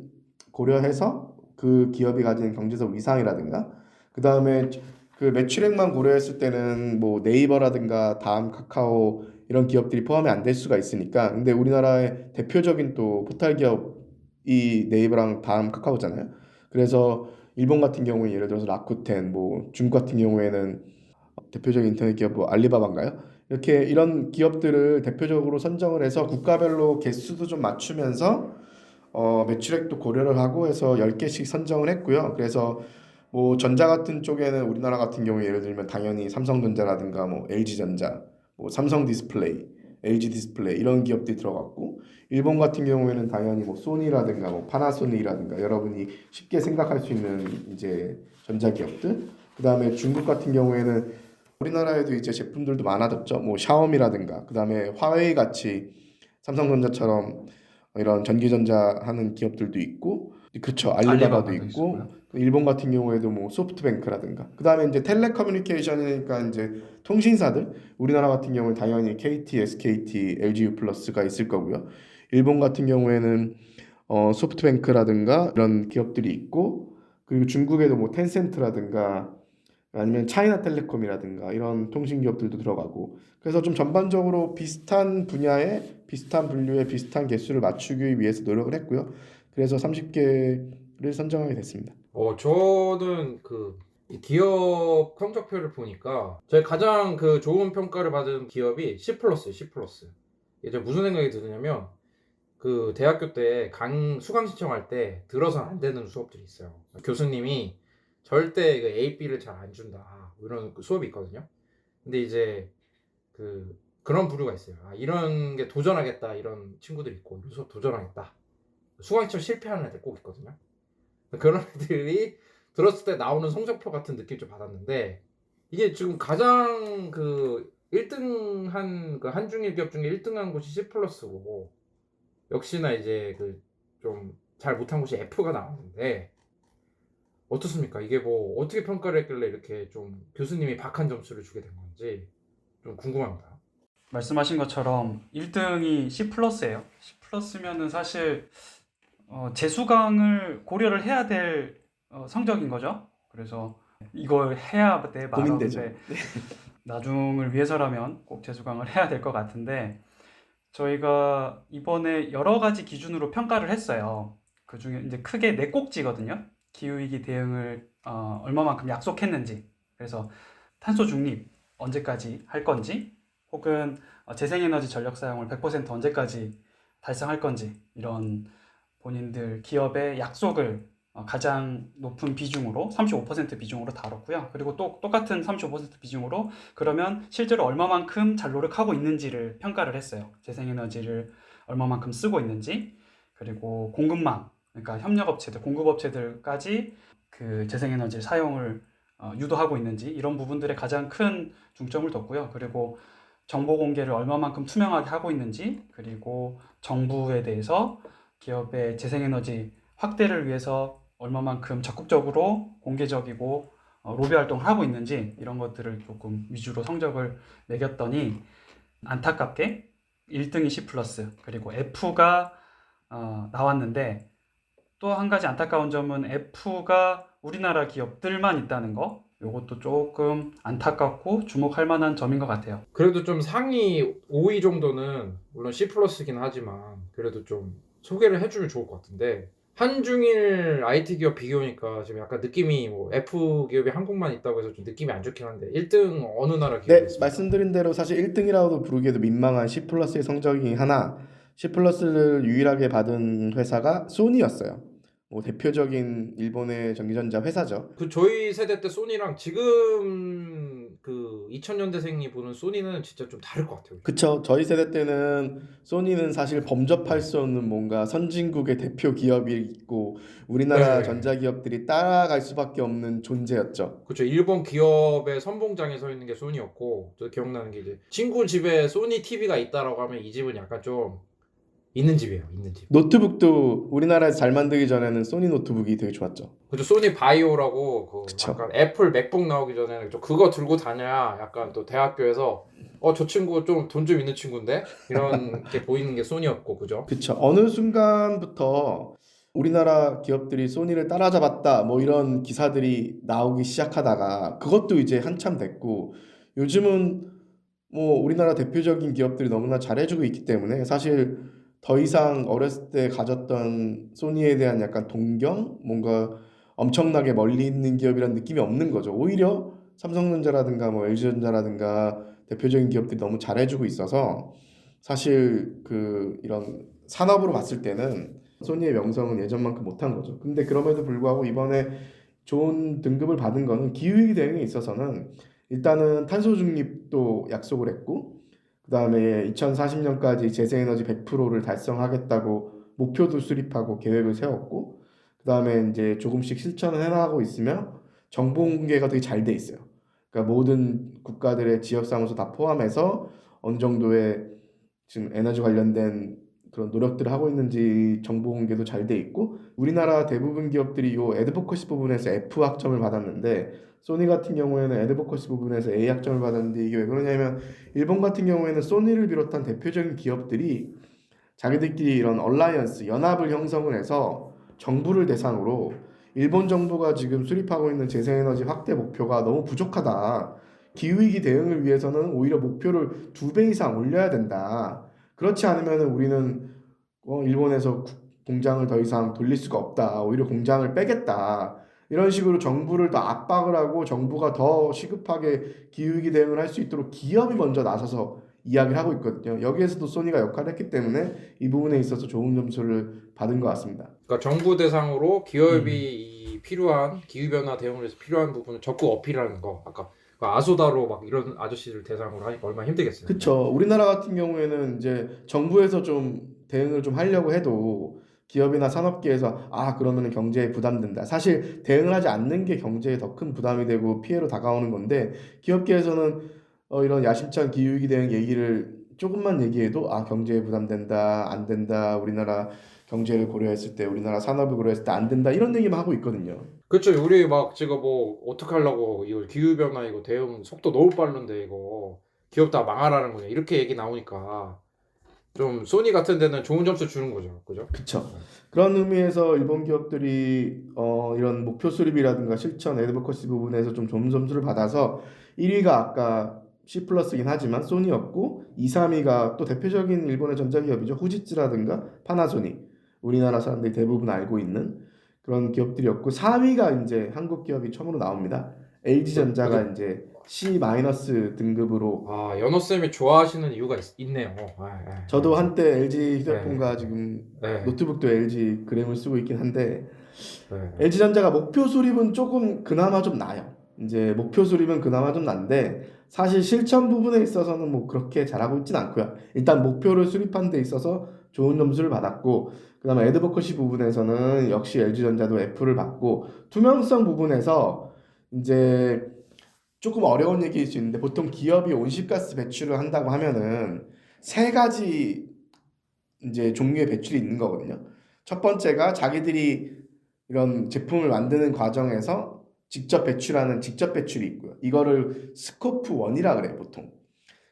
고려해서 그 기업이 가진 경제적 위상이라든가 그 다음에 그 매출액만 고려했을 때는 뭐 네이버라든가 다음, 카카오 이런 기업들이 포함이 안 될 수가 있으니까 근데 우리나라의 대표적인 또 포털 기업이 네이버랑 다음, 카카오잖아요. 그래서 일본 같은 경우에 예를 들어서 라쿠텐, 뭐 중국 같은 경우에는 대표적인 인터넷 기업 뭐 알리바바인가요? 이렇게 이런 기업들을 대표적으로 선정을 해서 국가별로 개수도 좀 맞추면서 매출액도 고려를 하고 해서 10개씩 선정을 했고요. 그래서 뭐 전자 같은 쪽에는 우리나라 같은 경우에 예를 들면 당연히 삼성전자라든가 뭐 LG전자, 뭐 삼성 디스플레이, LG 디스플레이 이런 기업들이 들어갔고 일본 같은 경우에는 당연히 뭐 소니라든가 뭐 파나소닉이라든가 여러분이 쉽게 생각할 수 있는 이제 전자 기업들. 그다음에 중국 같은 경우에는 우리나라에도 이제 제품들도 많아졌죠. 뭐 샤오미라든가 그다음에 화웨이 같이 삼성전자처럼 이런 전기전자 하는 기업들도 있고 그렇죠. 알리바바도 있고 있었고요. 일본 같은 경우에도 뭐 소프트뱅크라든가 그다음에 이제 텔레커뮤니케이션이니까 이제 통신사들 우리나라 같은 경우는 당연히 KT, SKT, LGU 플러스가 있을 거고요. 일본 같은 경우에는 소프트뱅크라든가 이런 기업들이 있고 그리고 중국에도 뭐 텐센트라든가 아니면 차이나텔레콤이라든가 이런 통신 기업들도 들어가고 그래서 좀 전반적으로 비슷한 분야에 비슷한 분류에 비슷한 개수를 맞추기 위해서 노력을 했고요. 그래서 30개를 선정하게 됐습니다. 저는 이 기업 성적표를 보니까 제가 가장 좋은 평가를 받은 기업이 C+, C+. 이제 무슨 생각이 드냐면 대학교 때 수강 신청할 때 들어서는 안 되는 수업들이 있어요. 교수님이 절대 A, B를 잘 안 준다 이런 수업이 있거든요. 근데 이제 그런 부류가 있어요. 이런 게 도전하겠다 이런 친구들이 있고 이런 수업 도전하겠다. 수강 신청 실패하는 애들 꼭 있거든요. 그런 애들이 들었을 때 나오는 성적표 같은 느낌 좀 받았는데 이게 지금 가장 1등 한중일 기업 중에 1등 한 곳이 C+고 역시나 이제 좀 잘 못한 곳이 F가 나왔는데 어떻습니까? 이게 뭐 어떻게 평가를 했길래 이렇게 좀 교수님이 박한 점수를 주게 된 건지 좀 궁금합니다. 말씀하신 것처럼 1등이 C+예요. C+면은 사실 재수강을 고려를 해야 될 성적인 거죠. 그래서 이걸 해야 내 고민되죠. 말하는데 나중을 위해서라면 꼭 재수강을 해야 될 것 같은데 저희가 이번에 여러 가지 기준으로 평가를 했어요. 그 중에 이제 크게 네 꼭지거든요. 기후위기 대응을 얼마만큼 약속했는지, 그래서 탄소 중립 언제까지 할 건지, 혹은 재생에너지 전력 사용을 100% 언제까지 달성할 건지, 이런 본인들 기업의 약속을 가장 높은 비중으로 35% 비중으로 다뤘고요. 그리고 또 똑같은 35% 비중으로 그러면 실제로 얼마만큼 잘 노력하고 있는지를 평가를 했어요. 재생에너지를 얼마만큼 쓰고 있는지, 그리고 공급망, 그러니까 협력업체들, 공급업체들까지 재생에너지 사용을 유도하고 있는지, 이런 부분들에 가장 큰 중점을 뒀고요. 그리고 정보 공개를 얼마만큼 투명하게 하고 있는지, 그리고 정부에 대해서 기업의 재생에너지 확대를 위해서 얼마만큼 적극적으로 공개적이고 로비 활동을 하고 있는지, 이런 것들을 조금 위주로 성적을 매겼더니 안타깝게 1등이 C+, 그리고 F가 나왔는데, 또 한 가지 안타까운 점은 F가 우리나라 기업들만 있다는 거, 이것도 조금 안타깝고 주목할 만한 점인 것 같아요. 그래도 좀 상위 5위 정도는 물론 C+긴 하지만 그래도 좀 소개를 해주면 좋을 것 같은데 한중일 IT 기업 비교니까 지금 약간 느낌이 뭐 F 기업이 한국만 있다고 해서 좀 느낌이 안 좋긴 한데 1등 어느 나라 기업이 네, 있습니까? 말씀드린 대로 사실 1등이라고도 부르기에도 민망한 C+의 성적이 하나, C+를 유일하게 받은 회사가 소니였어요. 뭐 대표적인 일본의 전기전자 회사죠. 저희 세대 때 소니랑 지금 2000년대생이 보는 소니는 진짜 좀 다를 것 같아요. 그쵸. 저희 세대 때는 소니는 사실 범접할 수 없는 뭔가 선진국의 대표 기업이 있고 우리나라 네. 전자기업들이 따라갈 수밖에 없는 존재였죠. 그렇죠. 일본 기업의 선봉장에 서 있는 게 소니였고, 저 기억나는 게 이제 친구 집에 소니 TV가 있다라고 하면 이 집은 약간 좀 있는 집이에요. 있는 집. 노트북도 우리나라에서 잘 만들기 전에는 소니 노트북이 되게 좋았죠. 그죠. 소니 바이오라고 그쵸. 약간 애플 맥북 나오기 전에는 그거 들고 다녀야 약간 또 대학교에서 저 친구 좀 돈 좀 있는 친구인데 이런 게 보이는 게 소니였고, 그죠? 그쵸. 어느 순간부터 우리나라 기업들이 소니를 따라잡았다 뭐 이런 기사들이 나오기 시작하다가 그것도 이제 한참 됐고 요즘은 뭐 우리나라 대표적인 기업들이 너무나 잘해주고 있기 때문에 사실 더 이상 어렸을 때 가졌던 소니에 대한 약간 동경? 뭔가 엄청나게 멀리 있는 기업이라는 느낌이 없는 거죠. 오히려 삼성전자라든가 뭐 LG전자라든가 대표적인 기업들이 너무 잘해주고 있어서 사실 이런 산업으로 봤을 때는 소니의 명성은 예전만큼 못한 거죠. 근데 그럼에도 불구하고 이번에 좋은 등급을 받은 거는 기후위기 대응에 있어서는 일단은 탄소 중립도 약속을 했고 그 다음에 2040년까지 재생에너지 100%를 달성하겠다고 목표도 수립하고 계획을 세웠고 그 다음에 이제 조금씩 실천을 해나가고 있으며 정보 공개가 되게 잘 돼 있어요. 그러니까 모든 국가들의 지역사무소 다 포함해서 어느 정도의 지금 에너지 관련된 그런 노력들을 하고 있는지 정보 공개도 잘 돼 있고 우리나라 대부분 기업들이 이 애드보커시 부분에서 F 학점을 받았는데 소니 같은 경우에는 애드보커시 부분에서 A 학점을 받았는데 이게 왜 그러냐면 일본 같은 경우에는 소니를 비롯한 대표적인 기업들이 자기들끼리 이런 얼라이언스, 연합을 형성을 해서 정부를 대상으로 일본 정부가 지금 수립하고 있는 재생에너지 확대 목표가 너무 부족하다. 기후위기 대응을 위해서는 오히려 목표를 2배 이상 올려야 된다. 그렇지 않으면 우리는 일본에서 공장을 더 이상 돌릴 수가 없다. 오히려 공장을 빼겠다. 이런 식으로 정부를 더 압박을 하고 정부가 더 시급하게 기후위기 대응을 할 수 있도록 기업이 먼저 나서서 이야기를 하고 있거든요. 여기에서도 소니가 역할을 했기 때문에 이 부분에 있어서 좋은 점수를 받은 것 같습니다. 그러니까 정부 대상으로 기업이 이 필요한 기후변화 대응을 위해서 필요한 부분을 적극 어필하는 거. 아까 그 아소다로 막 이런 아저씨들 대상으로 하니까 얼마나 힘들겠어요. 그쵸. 우리나라 같은 경우에는 이제 정부에서 좀 대응을 좀 하려고 해도 기업이나 산업계에서 그러면은 경제에 부담된다. 사실 대응을 하지 않는 게 경제에 더 큰 부담이 되고 피해로 다가오는 건데 기업계에서는 이런 야심찬 기후위기 대응 얘기를 조금만 얘기해도 경제에 부담된다, 안 된다, 우리나라 경제를 고려했을 때, 우리나라 산업을 고려했을 때 안 된다 이런 얘기만 하고 있거든요. 그렇죠. 우리 막 지금 뭐 어떡하려고 이거 기후변화 이거 대응 속도 너무 빠른데 이거 기업 다 망하라는 거냐 이렇게 얘기 나오니까 좀 소니 같은 데는 좋은 점수 주는 거죠. 그죠? 그쵸. 그런 의미에서 일본 기업들이 이런 목표 수립이라든가 실천, 애드버커시 부분에서 좀 좋은 점수를 받아서 1위가 아까 C+긴 하지만 소니였고 2, 3위가 또 대표적인 일본의 전자기업이죠. 후지츠라든가 파나소닉. 우리나라 사람들이 대부분 알고 있는 그런 기업들이었고 4위가 이제 한국 기업이 처음으로 나옵니다. LG전자가 이제 C- 등급으로 연호쌤이 좋아하시는 이유가 있네요. 저도 한때 LG 휴대폰과 지금 네. 노트북도 LG 그램을 쓰고 있긴 한데 네. LG전자가 목표 수립은 조금 그나마 좀 나아요. 이제 목표 수립은 그나마 좀 난데 사실 실천 부분에 있어서는 뭐 그렇게 잘하고 있진 않고요. 일단 목표를 수립한 데 있어서 좋은 점수를 받았고 그다음에 애드버커시 부분에서는 역시 LG전자도 F를 받고 투명성 부분에서 이제 조금 어려운 얘기일 수 있는데 보통 기업이 온실가스 배출을 한다고 하면은 세 가지 이제 종류의 배출이 있는 거거든요. 첫 번째가 자기들이 이런 제품을 만드는 과정에서 직접 배출하는 직접 배출이 있고요. 이거를 스코프 1이라 그래요, 보통.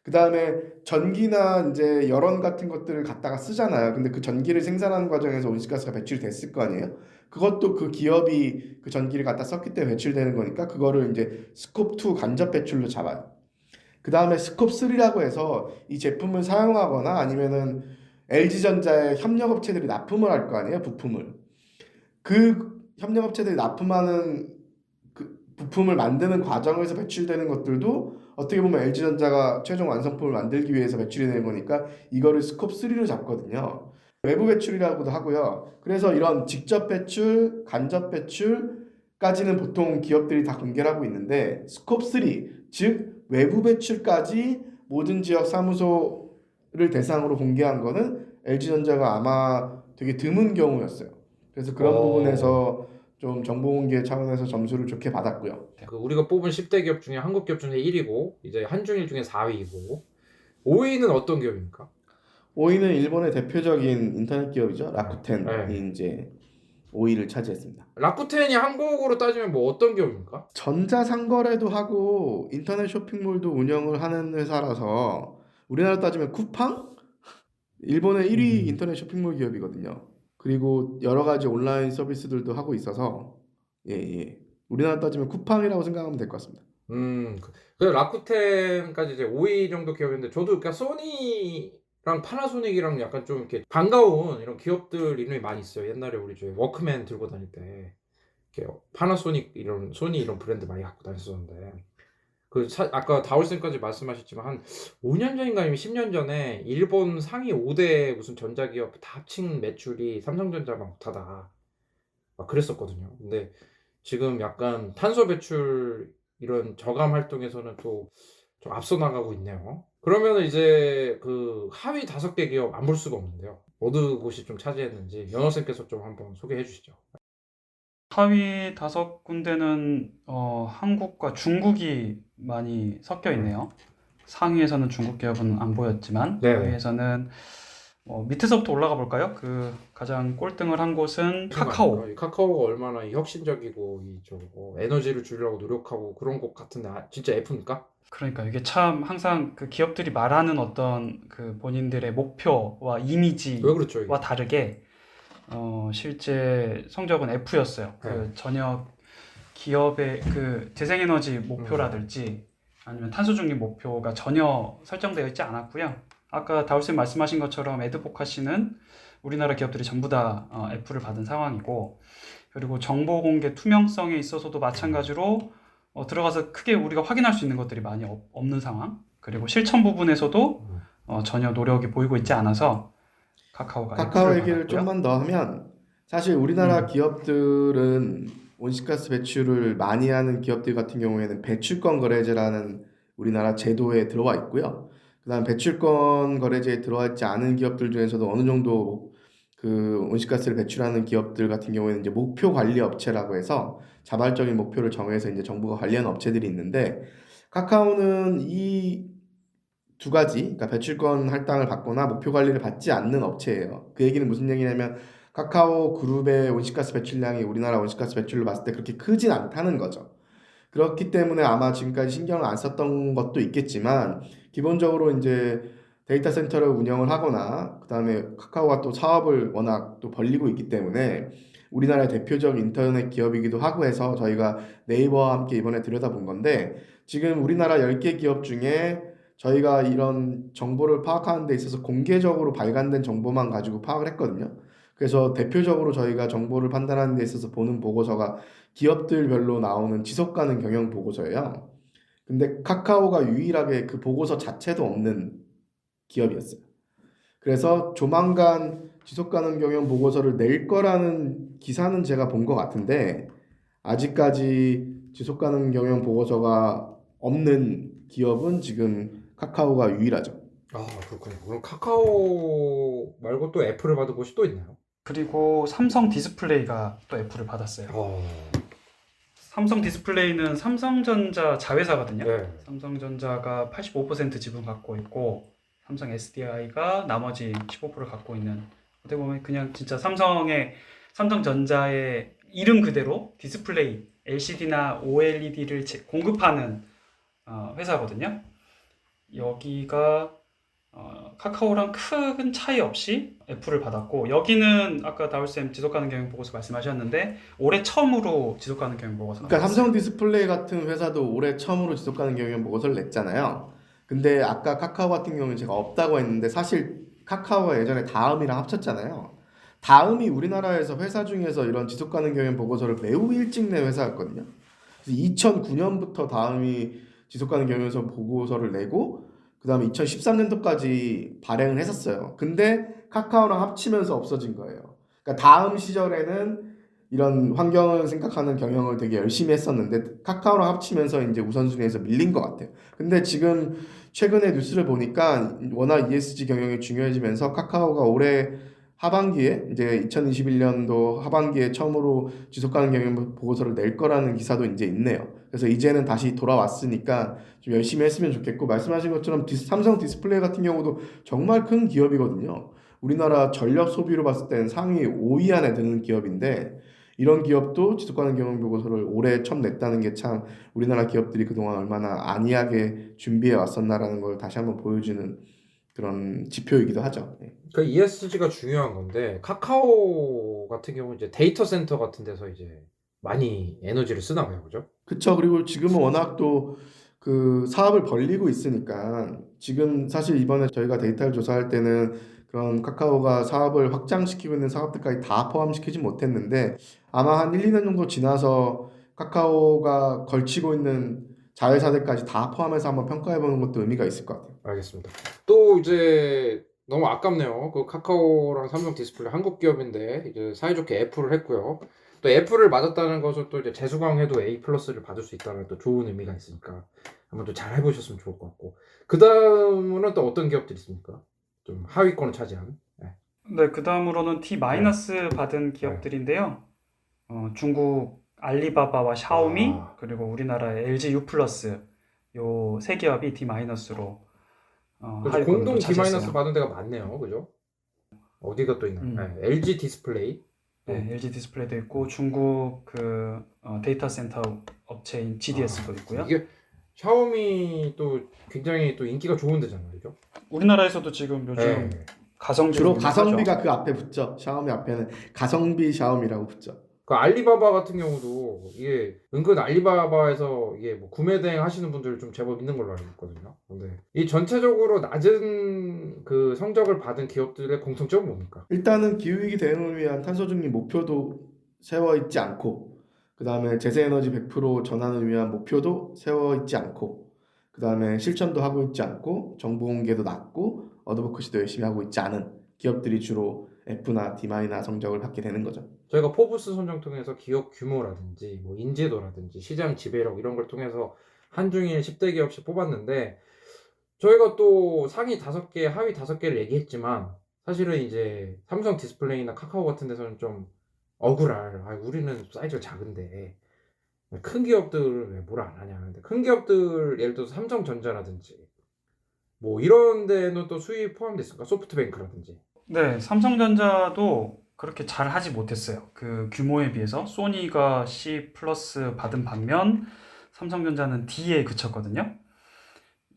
그 다음에 전기나 이제 열원 같은 것들을 갖다가 쓰잖아요. 근데 그 전기를 생산하는 과정에서 온실가스가 배출이 됐을 거 아니에요? 그것도 그 기업이 그 전기를 갖다 썼기 때문에 배출되는 거니까 그거를 이제 스콥 2 간접 배출로 잡아요. 그 다음에 스콥 3라고 해서 이 제품을 사용하거나 아니면은 LG전자의 협력업체들이 납품을 할 거 아니에요, 부품을. 그 협력업체들이 납품하는 그 부품을 만드는 과정에서 배출되는 것들도 어떻게 보면 LG전자가 최종 완성품을 만들기 위해서 배출이 되는 거니까 이거를 스콥 3로 잡거든요. 외부 배출이라고도 하고요. 그래서 이런 직접 배출, 간접 배출까지는 보통 기업들이 다 공개를 하고 있는데 스콥 3, 즉 외부 배출까지 모든 지역 사무소를 대상으로 공개한 거는 LG전자가 아마 되게 드문 경우였어요. 그래서 그런 부분에서 좀 정보 공개 차원에서 점수를 좋게 받았고요. 그 우리가 뽑은 10대 기업 중에 한국 기업 중에 1위고 이제 한중일 중에 4위이고 5위는 어떤 기업입니까? 5위는 일본의 대표적인 인터넷 기업이죠. 라쿠텐이 네. 이제 5위를 차지했습니다. 라쿠텐이 한국으로 따지면 뭐 어떤 기업입니까? 전자상거래도 하고 인터넷 쇼핑몰도 운영을 하는 회사라서 우리나라 따지면 쿠팡? 일본의 1위 인터넷 쇼핑몰 기업이거든요. 그리고 여러 가지 온라인 서비스들도 하고 있어서 우리나라 따지면 쿠팡이라고 생각하면 될 것 같습니다. 그래서 라쿠텐까지 이제 5위 정도 기업인데 저도 그러니까 소니랑 파나소닉이랑 약간 좀 이렇게 반가운 이런 기업들 이름이 많이 있어요. 옛날에 우리 저 워크맨 들고 다닐 때 이렇게 파나소닉 이런 소니 이런 브랜드 많이 갖고 다녔었는데 아까 다울쌤까지 말씀하셨지만 한 5년 전인가 아니면 10년 전에 일본 상위 5대 무슨 전자기업 다 합친 매출이 삼성전자만 못하다 막 그랬었거든요. 근데 지금 약간 탄소 배출 이런 저감 활동에서는 또 좀 앞서 나가고 있네요. 그러면 이제 그 하위 5개 기업 안 볼 수가 없는데요. 어느 곳이 좀 차지했는지 연호쌤께서 좀 한번 소개해 주시죠. 하위 5군데는 한국과 중국이 많이 섞여 있네요. 상위에서는 중국 기업은 안 보였지만 네. 하위에서는 밑에서부터 올라가 볼까요? 그 가장 꼴등을 한 곳은 카카오. 이 카카오가 얼마나 이 혁신적이고 에너지를 줄이려고 노력하고 그런 것 같은데 진짜 F입니까? 그러니까 이게 참 항상 그 기업들이 말하는 어떤 그 본인들의 목표와 왜 이미지와 그렇죠 이게? 다르게 실제 성적은 F였어요. 그 전혀 기업의 그 재생에너지 목표라든지 아니면 탄소 중립 목표가 전혀 설정되어 있지 않았고요. 아까 다울쌤 말씀하신 것처럼 에드보카시는 우리나라 기업들이 전부 다 F를 받은 상황이고, 그리고 정보 공개 투명성에 있어서도 마찬가지로 들어가서 크게 우리가 확인할 수 있는 것들이 많이 없는 상황, 그리고 실천 부분에서도 전혀 노력이 보이고 있지 않아서 카카오 얘기를 받았고요. 좀만 더 하면 사실 우리나라 기업들은 온실가스 배출을 많이 하는 기업들 같은 경우에는 배출권 거래제라는 우리나라 제도에 들어와 있고요. 그다음 배출권 거래제에 들어와 있지 않은 기업들 중에서도 어느 정도 그 온실가스를 배출하는 기업들 같은 경우에는 이제 목표 관리 업체라고 해서 자발적인 목표를 정해서 이제 정부가 관리하는 업체들이 있는데, 카카오는 이 두 가지, 그러니까 배출권 할당을 받거나 목표 관리를 받지 않는 업체예요. 그 얘기는 무슨 얘기냐면 카카오 그룹의 온실가스 배출량이 우리나라 온실가스 배출을 봤을 때 그렇게 크진 않다는 거죠. 그렇기 때문에 아마 지금까지 신경을 안 썼던 것도 있겠지만, 기본적으로 이제 데이터 센터를 운영을 하거나 그다음에 카카오가 또 사업을 워낙 또 벌리고 있기 때문에 우리나라의 대표적 인터넷 기업이기도 하고 해서 저희가 네이버와 함께 이번에 들여다본 건데, 지금 우리나라 10개 기업 중에 저희가 이런 정보를 파악하는 데 있어서 공개적으로 발간된 정보만 가지고 파악을 했거든요. 그래서 대표적으로 저희가 정보를 판단하는 데 있어서 보는 보고서가 기업들별로 나오는 지속가능 경영 보고서예요. 근데 카카오가 유일하게 그 보고서 자체도 없는 기업이었어요. 그래서 조만간 지속가능 경영 보고서를 낼 거라는 기사는 제가 본 것 같은데, 아직까지 지속가능 경영 보고서가 없는 기업은 지금 카카오가 유일하죠. 아, 그렇군요. 그럼 카카오 말고 또 F를 받은 곳이 또 있나요? 그리고 삼성 디스플레이가 또 F를 받았어요. 삼성 디스플레이는 삼성전자 자회사거든요. 네. 삼성전자가 85% 지분 갖고 있고 삼성 SDI가 나머지 15%를 갖고 있는, 어떻게 보면 그냥 진짜 삼성전자의 이름 그대로 디스플레이, LCD나 OLED를 공급하는 회사거든요. 여기가 카카오랑 큰 차이 없이 F를 받았고, 여기는 아까 다울쌤 지속가능 경영 보고서 말씀하셨는데 올해 처음으로 지속가능 경영 보고서 그러니까 나왔어요. 삼성 디스플레이 같은 회사도 올해 처음으로 지속가능 경영 보고서를 냈잖아요. 근데 아까 카카오 같은 경우는 제가 없다고 했는데, 사실 카카오가 예전에 다음이랑 합쳤잖아요. 다음이 우리나라에서 회사 중에서 이런 지속가능 경영 보고서를 매우 일찍 낸 회사였거든요. 그래서 2009년부터 다음이 지속가능 경영 보고서를 내고 그 다음에 2013년도까지 발행을 했었어요. 근데 카카오랑 합치면서 없어진 거예요. 그러니까 다음 시절에는 이런 환경을 생각하는 경영을 되게 열심히 했었는데 카카오랑 합치면서 이제 우선순위에서 밀린 것 같아요. 근데 지금 최근에 뉴스를 보니까 워낙 ESG 경영이 중요해지면서 카카오가 올해 하반기에 이제 2021년도 하반기에 처음으로 지속가능 경영 보고서를 낼 거라는 기사도 이제 있네요. 그래서 이제는 다시 돌아왔으니까 좀 열심히 했으면 좋겠고, 말씀하신 것처럼 삼성 디스플레이 같은 경우도 정말 큰 기업이거든요. 우리나라 전력 소비로 봤을 때는 상위 5위 안에 드는 기업인데, 이런 기업도 지속가능 경영 보고서를 올해 처음 냈다는 게 참 우리나라 기업들이 그동안 얼마나 안이하게 준비해 왔었나라는 걸 다시 한번 보여주는 그런 지표이기도 하죠. 네. 그 ESG가 중요한 건데 카카오 같은 경우 이제 데이터 센터 같은 데서 이제 많이 에너지를 쓰나 봐요, 그죠? 그쵸. 그리고 지금은 워낙 또 그 사업을 벌리고 있으니까, 지금 사실 이번에 저희가 데이터를 조사할 때는 그런 카카오가 사업을 확장시키고 있는 사업들까지 다 포함시키지 못했는데, 아마 한 1, 2년 정도 지나서 카카오가 걸치고 있는 자회사들까지 다 포함해서 한번 평가해보는 것도 의미가 있을 것 같아요. 알겠습니다. 또 이제 너무 아깝네요. 그 카카오랑 삼성 디스플레이 한국 기업인데 이제 사이좋게 F를 했고요. 또 F를 맞았다는 것은 또 이제 재수강해도 A+를 받을 수 있다는 또 좋은 의미가 있으니까 한번 또 잘 해보셨으면 좋을 것 같고, 그 다음은 또 어떤 기업들이 있습니까? 좀 하위권을 차지한. 네, 그 다음으로는 D- 받은 기업들인데요. 중국 알리바바와 샤오미, 그리고 우리나라의 LG U+, 요 세 기업이 D-로 그래서 공동 D- 차지했어요. 받은 데가 많네요, 그죠? 어디가 또 있나요? LG 디스플레이. 네, LG 디스플레이도 있고 중국 그 데이터 센터 업체인 GDS도 있고요. 이게 샤오미 또 굉장히 또 인기가 좋은 데잖아요, 그죠? 우리나라에서도 지금 요즘 네. 가성비 주로 하죠. 가성비가 그 앞에 붙죠. 샤오미 앞에는 가성비 샤오미라고 붙죠. 그 알리바바 같은 경우도 이게 은근 알리바바에서 이게 뭐 구매 대행 하시는 분들 좀 제법 있는 걸로 알고 있거든요. 근데 이 전체적으로 낮은 그 성적을 받은 기업들의 공통점은 뭡니까? 일단은 기후위기 대응을 위한 탄소 중립 목표도 세워 있지 않고, 그 다음에 재생에너지 100% 전환을 위한 목표도 세워 있지 않고, 그 다음에 실천도 하고 있지 않고, 정보 공개도 낮고, 어드보커시도 열심히 하고 있지 않은 기업들이 주로 F나 D마이나 성적을 받게 되는 거죠. 저희가 포브스 선정 통해서 기업 규모라든지 뭐 인지도라든지 시장 지배력 이런 걸 통해서 한중일 10대 기업씩 뽑았는데 저희가 또 상위 5개, 하위 5개를 얘기했지만 사실은 이제 삼성 디스플레이나 카카오 같은 데서는 좀 억울할, 우리는 사이즈가 작은데 큰 기업들은 왜 뭐라 안 하냐. 근데 큰 기업들 예를 들어서 삼성전자라든지 뭐 이런 데는 또 수입 포함돼 있습니까? 소프트뱅크라든지. 네, 삼성전자도 그렇게 잘 하지 못했어요. 그 규모에 비해서 소니가 C 플러스 받은 반면 삼성전자는 D에 그쳤거든요.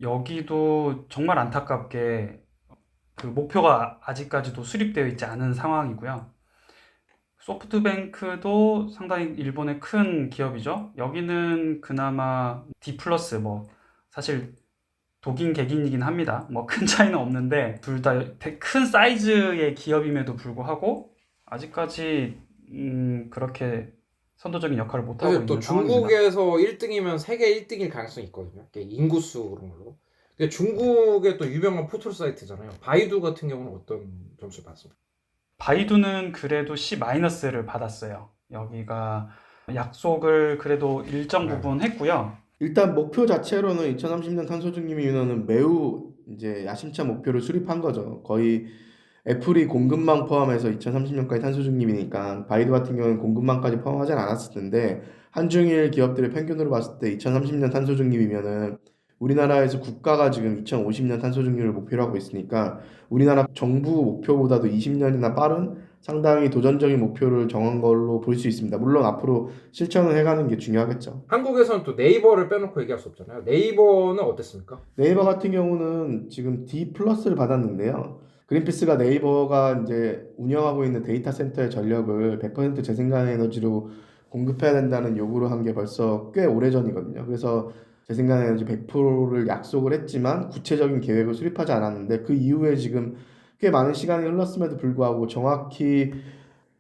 여기도 정말 안타깝게 그 목표가 아직까지도 수립되어 있지 않은 상황이고요. 소프트뱅크도 상당히 일본의 큰 기업이죠. 여기는 그나마 D 플러스 뭐 사실 독인 객인이긴 합니다. 뭐 큰 차이는 없는데 둘 다 큰 사이즈의 기업임에도 불구하고 아직까지 그렇게 선도적인 역할을 못하고 사실 또 있는 상황입니다. 중국에서 1등이면 세계 1등일 가능성이 있거든요. 이게 인구수 그런 걸로. 근데 중국의 또 유명한 포털 사이트잖아요. 바이두 같은 경우는 어떤 점수를 받습니까? 바이두는 그래도 C-를 받았어요. 여기가 약속을 그래도 일정 부분 했고요. 일단 목표 자체로는 2030년 탄소 중립 인원은 매우 이제 야심찬 목표를 수립한 거죠. 거의 애플이 공급망 포함해서 2030년까지 탄소 중립이니까 바이두 같은 경우는 공급망까지 포함하진 않았을 텐데 한중일 기업들의 평균으로 봤을 때 2030년 탄소 중립이면은 우리나라에서 국가가 지금 2050년 탄소 중립을 목표로 하고 있으니까 우리나라 정부 목표보다도 20년이나 빠른 상당히 도전적인 목표를 정한 걸로 볼 수 있습니다. 물론 앞으로 실천을 해가는 게 중요하겠죠. 한국에서는 또 네이버를 빼놓고 얘기할 수 없잖아요. 네이버는 어땠습니까? 네이버 같은 경우는 지금 D 플러스를 받았는데요. 그린피스가 네이버가 이제 운영하고 있는 데이터 센터의 전력을 100% 재생가능 에너지로 공급해야 된다는 요구를 한 게 벌써 꽤 오래전이거든요. 그래서 재생가능 에너지 100%를 약속을 했지만 구체적인 계획을 수립하지 않았는데 그 이후에 지금 꽤 많은 시간이 흘렀음에도 불구하고 정확히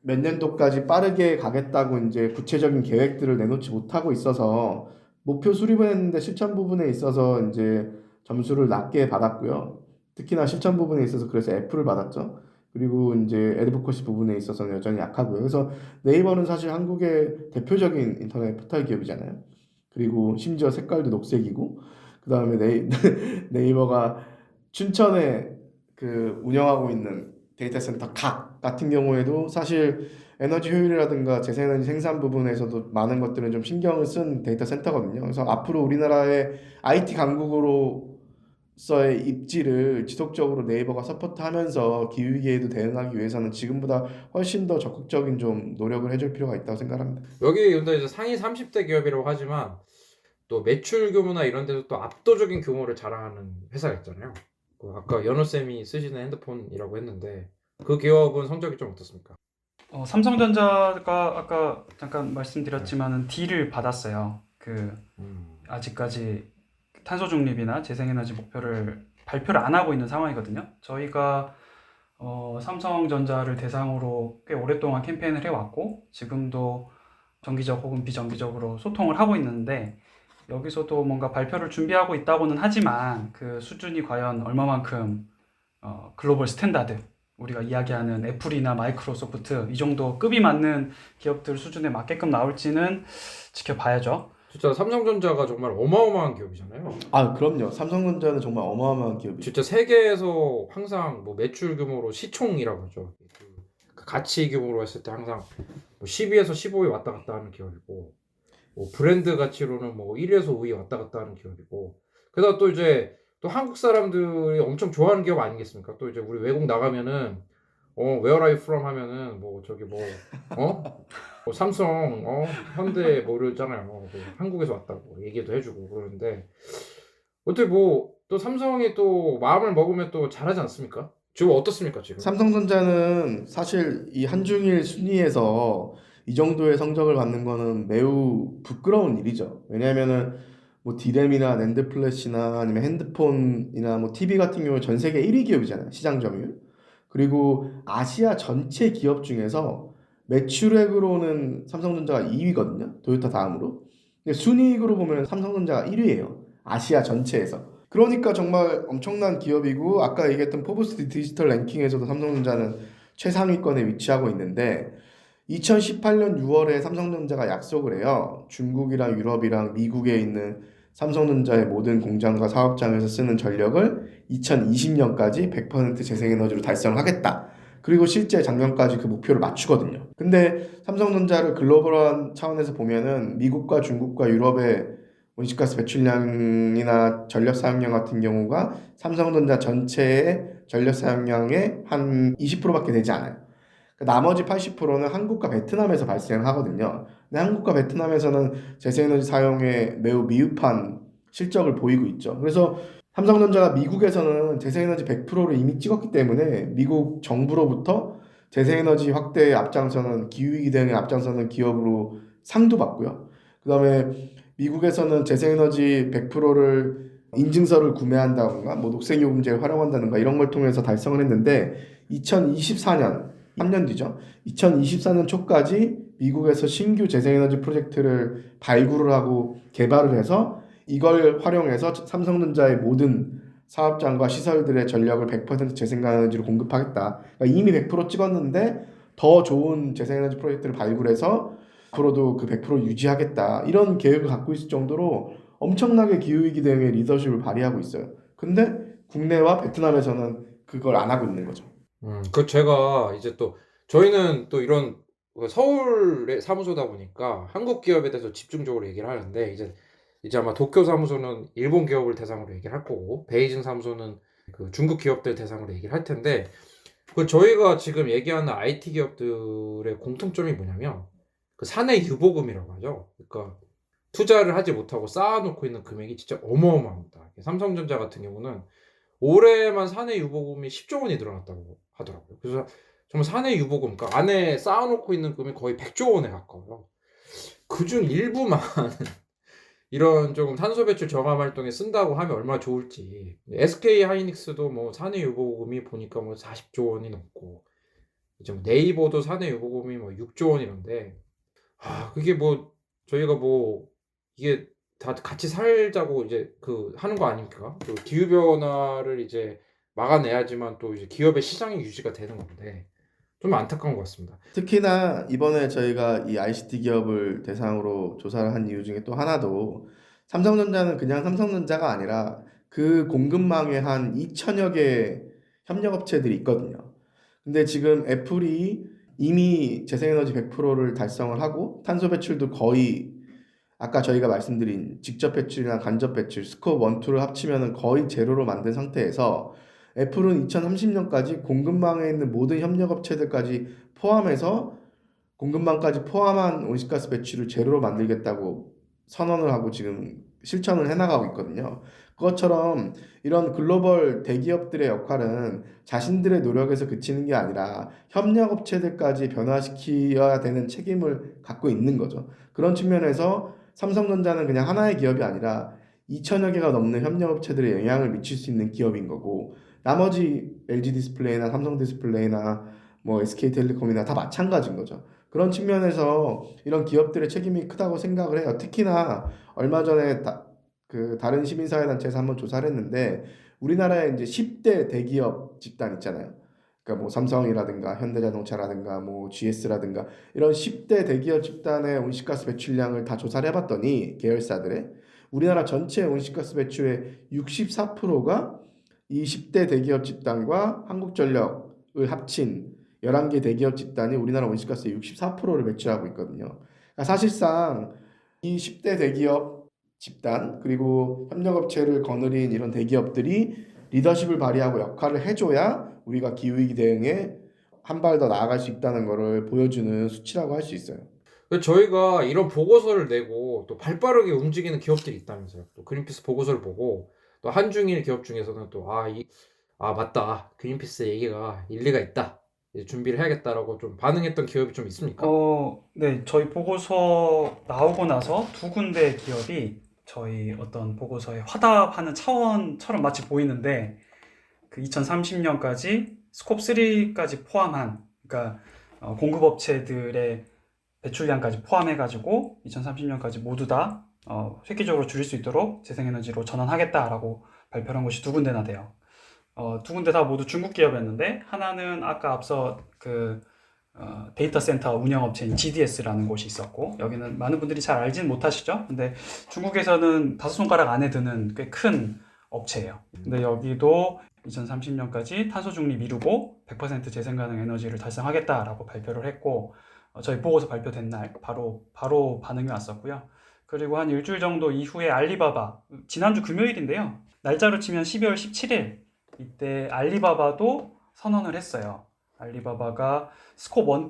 몇 년도까지 빠르게 가겠다고 이제 구체적인 계획들을 내놓지 못하고 있어서 목표 수립은 했는데 실천 부분에 있어서 이제 점수를 낮게 받았고요. 특히나 실천 부분에 있어서 그래서 F를 받았죠. 그리고 이제 애드보커시 부분에 있어서는 여전히 약하고요. 그래서 네이버는 사실 한국의 대표적인 인터넷 포털 기업이잖아요. 그리고 심지어 색깔도 녹색이고 그 다음에 네이버가 춘천에 그 운영하고 있는 데이터 센터 각 같은 경우에도 사실 에너지 효율이라든가 재생에너지 생산 부분에서도 많은 것들은 좀 신경을 쓴 데이터 센터거든요. 그래서 앞으로 우리나라의 IT 강국으로서의 입지를 지속적으로 네이버가 서포트하면서 기후위기에도 대응하기 위해서는 지금보다 훨씬 더 적극적인 좀 노력을 해줄 필요가 있다고 생각합니다. 여기 근데 이제 상위 30대 기업이라고 하지만 또 매출 규모나 이런 데서 또 압도적인 규모를 자랑하는 회사가 있잖아요. 그 아까 연호쌤이 쓰시는 핸드폰이라고 했는데 그 기업은 성적이 좀 어떻습니까? 삼성전자가 아까 잠깐 말씀드렸지만은 D를 받았어요. 그 아직까지 탄소 중립이나 재생에너지 목표를 발표를 안 하고 있는 상황이거든요. 저희가 삼성전자를 대상으로 꽤 오랫동안 캠페인을 해왔고 지금도 정기적 혹은 비정기적으로 소통을 하고 있는데 여기서도 뭔가 발표를 준비하고 있다고는 하지만 그 수준이 과연 얼마만큼 글로벌 스탠다드 우리가 이야기하는 애플이나 마이크로소프트 이 정도 급이 맞는 기업들 수준에 맞게끔 나올지는 지켜봐야죠. 진짜 삼성전자가 정말 어마어마한 기업이잖아요. 아, 그럼요. 삼성전자는 정말 어마어마한 기업이죠. 진짜 세계에서 항상 뭐 매출 규모로 시총이라고 하죠. 그 가치 규모로 했을 때 항상 뭐 12에서 15에 왔다 갔다 하는 기업이고 뭐 브랜드 가치로는 뭐 1에서 5에 왔다 갔다 하는 기업이고 그러다 또 이제 또 한국 사람들이 엄청 좋아하는 기업 아니겠습니까? 또 이제 우리 외국 나가면은 where are you from 하면은 뭐 저기 뭐 삼성 현대 뭐 이러잖아요. 뭐 한국에서 왔다고 얘기도 해주고 그러는데 어떻게 뭐 또 삼성이 또 마음을 먹으면 또 잘하지 않습니까? 지금 어떻습니까, 지금? 삼성전자는 사실 이 한중일 순위에서 이 정도의 성적을 받는 거는 매우 부끄러운 일이죠. 왜냐하면은 뭐 디램이나 낸드 플래시나 아니면 핸드폰이나 뭐 TV 같은 경우 전 세계 1위 기업이잖아요. 시장 점유율. 그리고 아시아 전체 기업 중에서 매출액으로는 삼성전자가 2위거든요. 토요타 다음으로. 근데 순이익으로 보면 삼성전자가 1위예요. 아시아 전체에서. 그러니까 정말 엄청난 기업이고 아까 얘기했던 포브스 디지털 랭킹에서도 삼성전자는 최상위권에 위치하고 있는데 2018년 6월에 삼성전자가 약속을 해요. 중국이랑 유럽이랑 미국에 있는 삼성전자의 모든 공장과 사업장에서 쓰는 전력을 2020년까지 100% 재생에너지로 달성하겠다. 그리고 실제 작년까지 그 목표를 맞추거든요. 근데 삼성전자를 글로벌한 차원에서 보면은 미국과 중국과 유럽의 온실가스 배출량이나 전력 사용량 같은 경우가 삼성전자 전체의 전력 사용량의 한 20%밖에 되지 않아요. 나머지 80%는 한국과 베트남에서 발생하거든요. 근데 한국과 베트남에서는 재생에너지 사용에 매우 미흡한 실적을 보이고 있죠. 그래서 삼성전자가 미국에서는 재생에너지 100%를 이미 찍었기 때문에 미국 정부로부터 재생에너지 확대에 앞장서는 기후위기 대응에 앞장서는 기업으로 상도 받고요. 그 다음에 미국에서는 재생에너지 100%를 인증서를 구매한다던가 뭐 녹색요금제를 활용한다든가 이런 걸 통해서 달성을 했는데 2024년 3년 뒤죠. 2024년 초까지 미국에서 신규 재생에너지 프로젝트를 발굴을 하고 개발을 해서 이걸 활용해서 삼성전자의 모든 사업장과 시설들의 전력을 100% 재생에너지로 공급하겠다. 그러니까 이미 100% 찍었는데 더 좋은 재생에너지 프로젝트를 발굴해서 앞으로도 그 100% 유지하겠다. 이런 계획을 갖고 있을 정도로 엄청나게 기후위기 대응에 리더십을 발휘하고 있어요. 근데 국내와 베트남에서는 그걸 안 하고 있는 거죠. 그 제가 이제 또 저희는 또 이런 서울의 사무소다 보니까 한국 기업에 대해서 집중적으로 얘기를 하는데 이제 아마 도쿄 사무소는 일본 기업을 대상으로 얘기를 할 거고 베이징 사무소는 그 중국 기업들 대상으로 얘기를 할 텐데 그 저희가 지금 얘기하는 IT 기업들의 공통점이 뭐냐면 그 사내 유보금이라고 하죠. 그러니까 투자를 하지 못하고 쌓아놓고 있는 금액이 진짜 어마어마합니다. 삼성전자 같은 경우는 올해만 사내 유보금이 10조 원이 늘어났다고 하더라고요. 그래서 정말 사내 유보금, 그러니까 안에 쌓아놓고 있는 금이 거의 100조 원에 가까워요. 그중 일부만 이런 조금 탄소 배출 저감 활동에 쓴다고 하면 얼마나 좋을지. SK 하이닉스도 뭐 사내 유보금이 보니까 뭐 40조 원이 넘고, 이제 뭐 네이버도 사내 유보금이 뭐 6조 원이런데, 그게 뭐 저희가 뭐 이게 다 같이 살자고 이제 그 하는 거 아닙니까? 그 기후 변화를 이제 막아내야지만 또 이제 기업의 시장이 유지가 되는 건데 좀 안타까운 것 같습니다. 특히나 이번에 저희가 이 ICT 기업을 대상으로 조사를 한 이유 중에 또 하나도 삼성전자는 그냥 삼성전자가 아니라 그 공급망에 한 2천여 개 협력업체들이 있거든요. 근데 지금 애플이 이미 재생에너지 100%를 달성을 하고 탄소 배출도 거의 아까 저희가 말씀드린 직접 배출이나 간접 배출, 스코어 1, 2를 합치면 거의 제로로 만든 상태에서 애플은 2030년까지 공급망에 있는 모든 협력업체들까지 포함해서 공급망까지 포함한 온실가스 배출을 제로로 만들겠다고 선언을 하고 지금 실천을 해나가고 있거든요. 그것처럼 이런 글로벌 대기업들의 역할은 자신들의 노력에서 그치는 게 아니라 협력업체들까지 변화시켜야 되는 책임을 갖고 있는 거죠. 그런 측면에서 삼성전자는 그냥 하나의 기업이 아니라 2천여 개가 넘는 협력업체들에 영향을 미칠 수 있는 기업인 거고 나머지 LG 디스플레이나 삼성 디스플레이나 뭐 SK텔레콤이나 다 마찬가지인 거죠. 그런 측면에서 이런 기업들의 책임이 크다고 생각을 해요. 특히나 얼마 전에 다른 시민사회단체에서 한번 조사를 했는데 우리나라에 이제 10대 대기업 집단 있잖아요. 그러니까 뭐 삼성이라든가 현대자동차라든가 뭐 GS라든가 이런 10대 대기업 집단의 온실가스 배출량을 다 조사를 해봤더니 계열사들의 우리나라 전체 온실가스 배출의 64%가 이 10대 대기업 집단과 한국전력을 합친 11개 대기업 집단이 우리나라 온실가스의 64%를 배출하고 있거든요. 그러니까 사실상 이 10대 대기업 집단 그리고 협력업체를 거느린 이런 대기업들이 리더십을 발휘하고 역할을 해줘야 우리가 기후위기 대응에 한 발 더 나아갈 수 있다는 것을 보여주는 수치라고 할 수 있어요. 저희가 이런 보고서를 내고 또 발빠르게 움직이는 기업들이 있다면서요. 또 그린피스 보고서를 보고 또 한중일 기업 중에서는 또 아, 맞다. 그린피스 얘기가 일리가 있다. 이제 준비를 해야겠다라고 좀 반응했던 기업이 좀 있습니까? 네, 저희 보고서 나오고 나서 두 군데 기업이 저희 어떤 보고서에 화답하는 차원처럼 마치 보이는데 그 2030년까지 스콥 3까지 포함한 그러니까 공급업체들의 배출량까지 포함해가지고 2030년까지 모두 다 획기적으로 줄일 수 있도록 재생에너지로 전환하겠다라고 발표한 것이 두 군데나 돼요. 두 군데 다 모두 중국 기업이었는데 하나는 아까 앞서 그 데이터 센터 운영업체인 GDS라는 곳이 있었고 여기는 많은 분들이 잘 알진 못하시죠? 근데 중국에서는 다섯 손가락 안에 드는 꽤 큰 업체예요. 근데 여기도 2030년까지 탄소 중립 미루고 100% 재생 가능 에너지를 달성하겠다라고 발표를 했고 저희 보고서 발표된 날 바로 반응이 왔었고요. 그리고 한 일주일 정도 이후에 알리바바 지난주 금요일인데요. 날짜로 치면 12월 17일 이때 알리바바도 선언을 했어요. 알리바바가 스콥 1,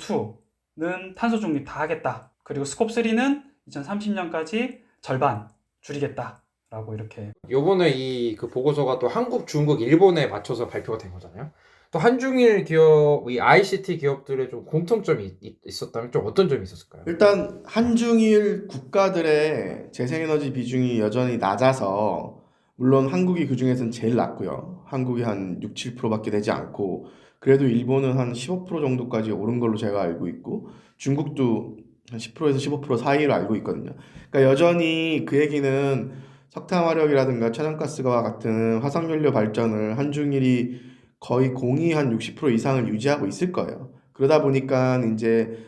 2는 탄소 중립 다 하겠다. 그리고 스콥 3는 2030년까지 절반 줄이겠다라고 이렇게. 요번에 이 그 보고서가 또 한국, 중국, 일본에 맞춰서 발표가 된 거잖아요. 또 한중일 기업, 이 ICT 기업들의 좀 공통점이 있었다면 좀 어떤 점이 있었을까요? 일단 한중일 국가들의 재생에너지 비중이 여전히 낮아서 물론 한국이 그 중에서는 제일 낮고요. 한국이 한 6, 7%밖에 되지 않고 그래도 일본은 한 15% 정도까지 오른 걸로 제가 알고 있고 중국도 한 10%에서 15% 사이로 알고 있거든요. 그러니까 여전히 그 얘기는 석탄 화력이라든가 천연가스와 같은 화석연료 발전을 한중일이 거의 공이 한 60% 이상을 유지하고 있을 거예요. 그러다 보니까 이제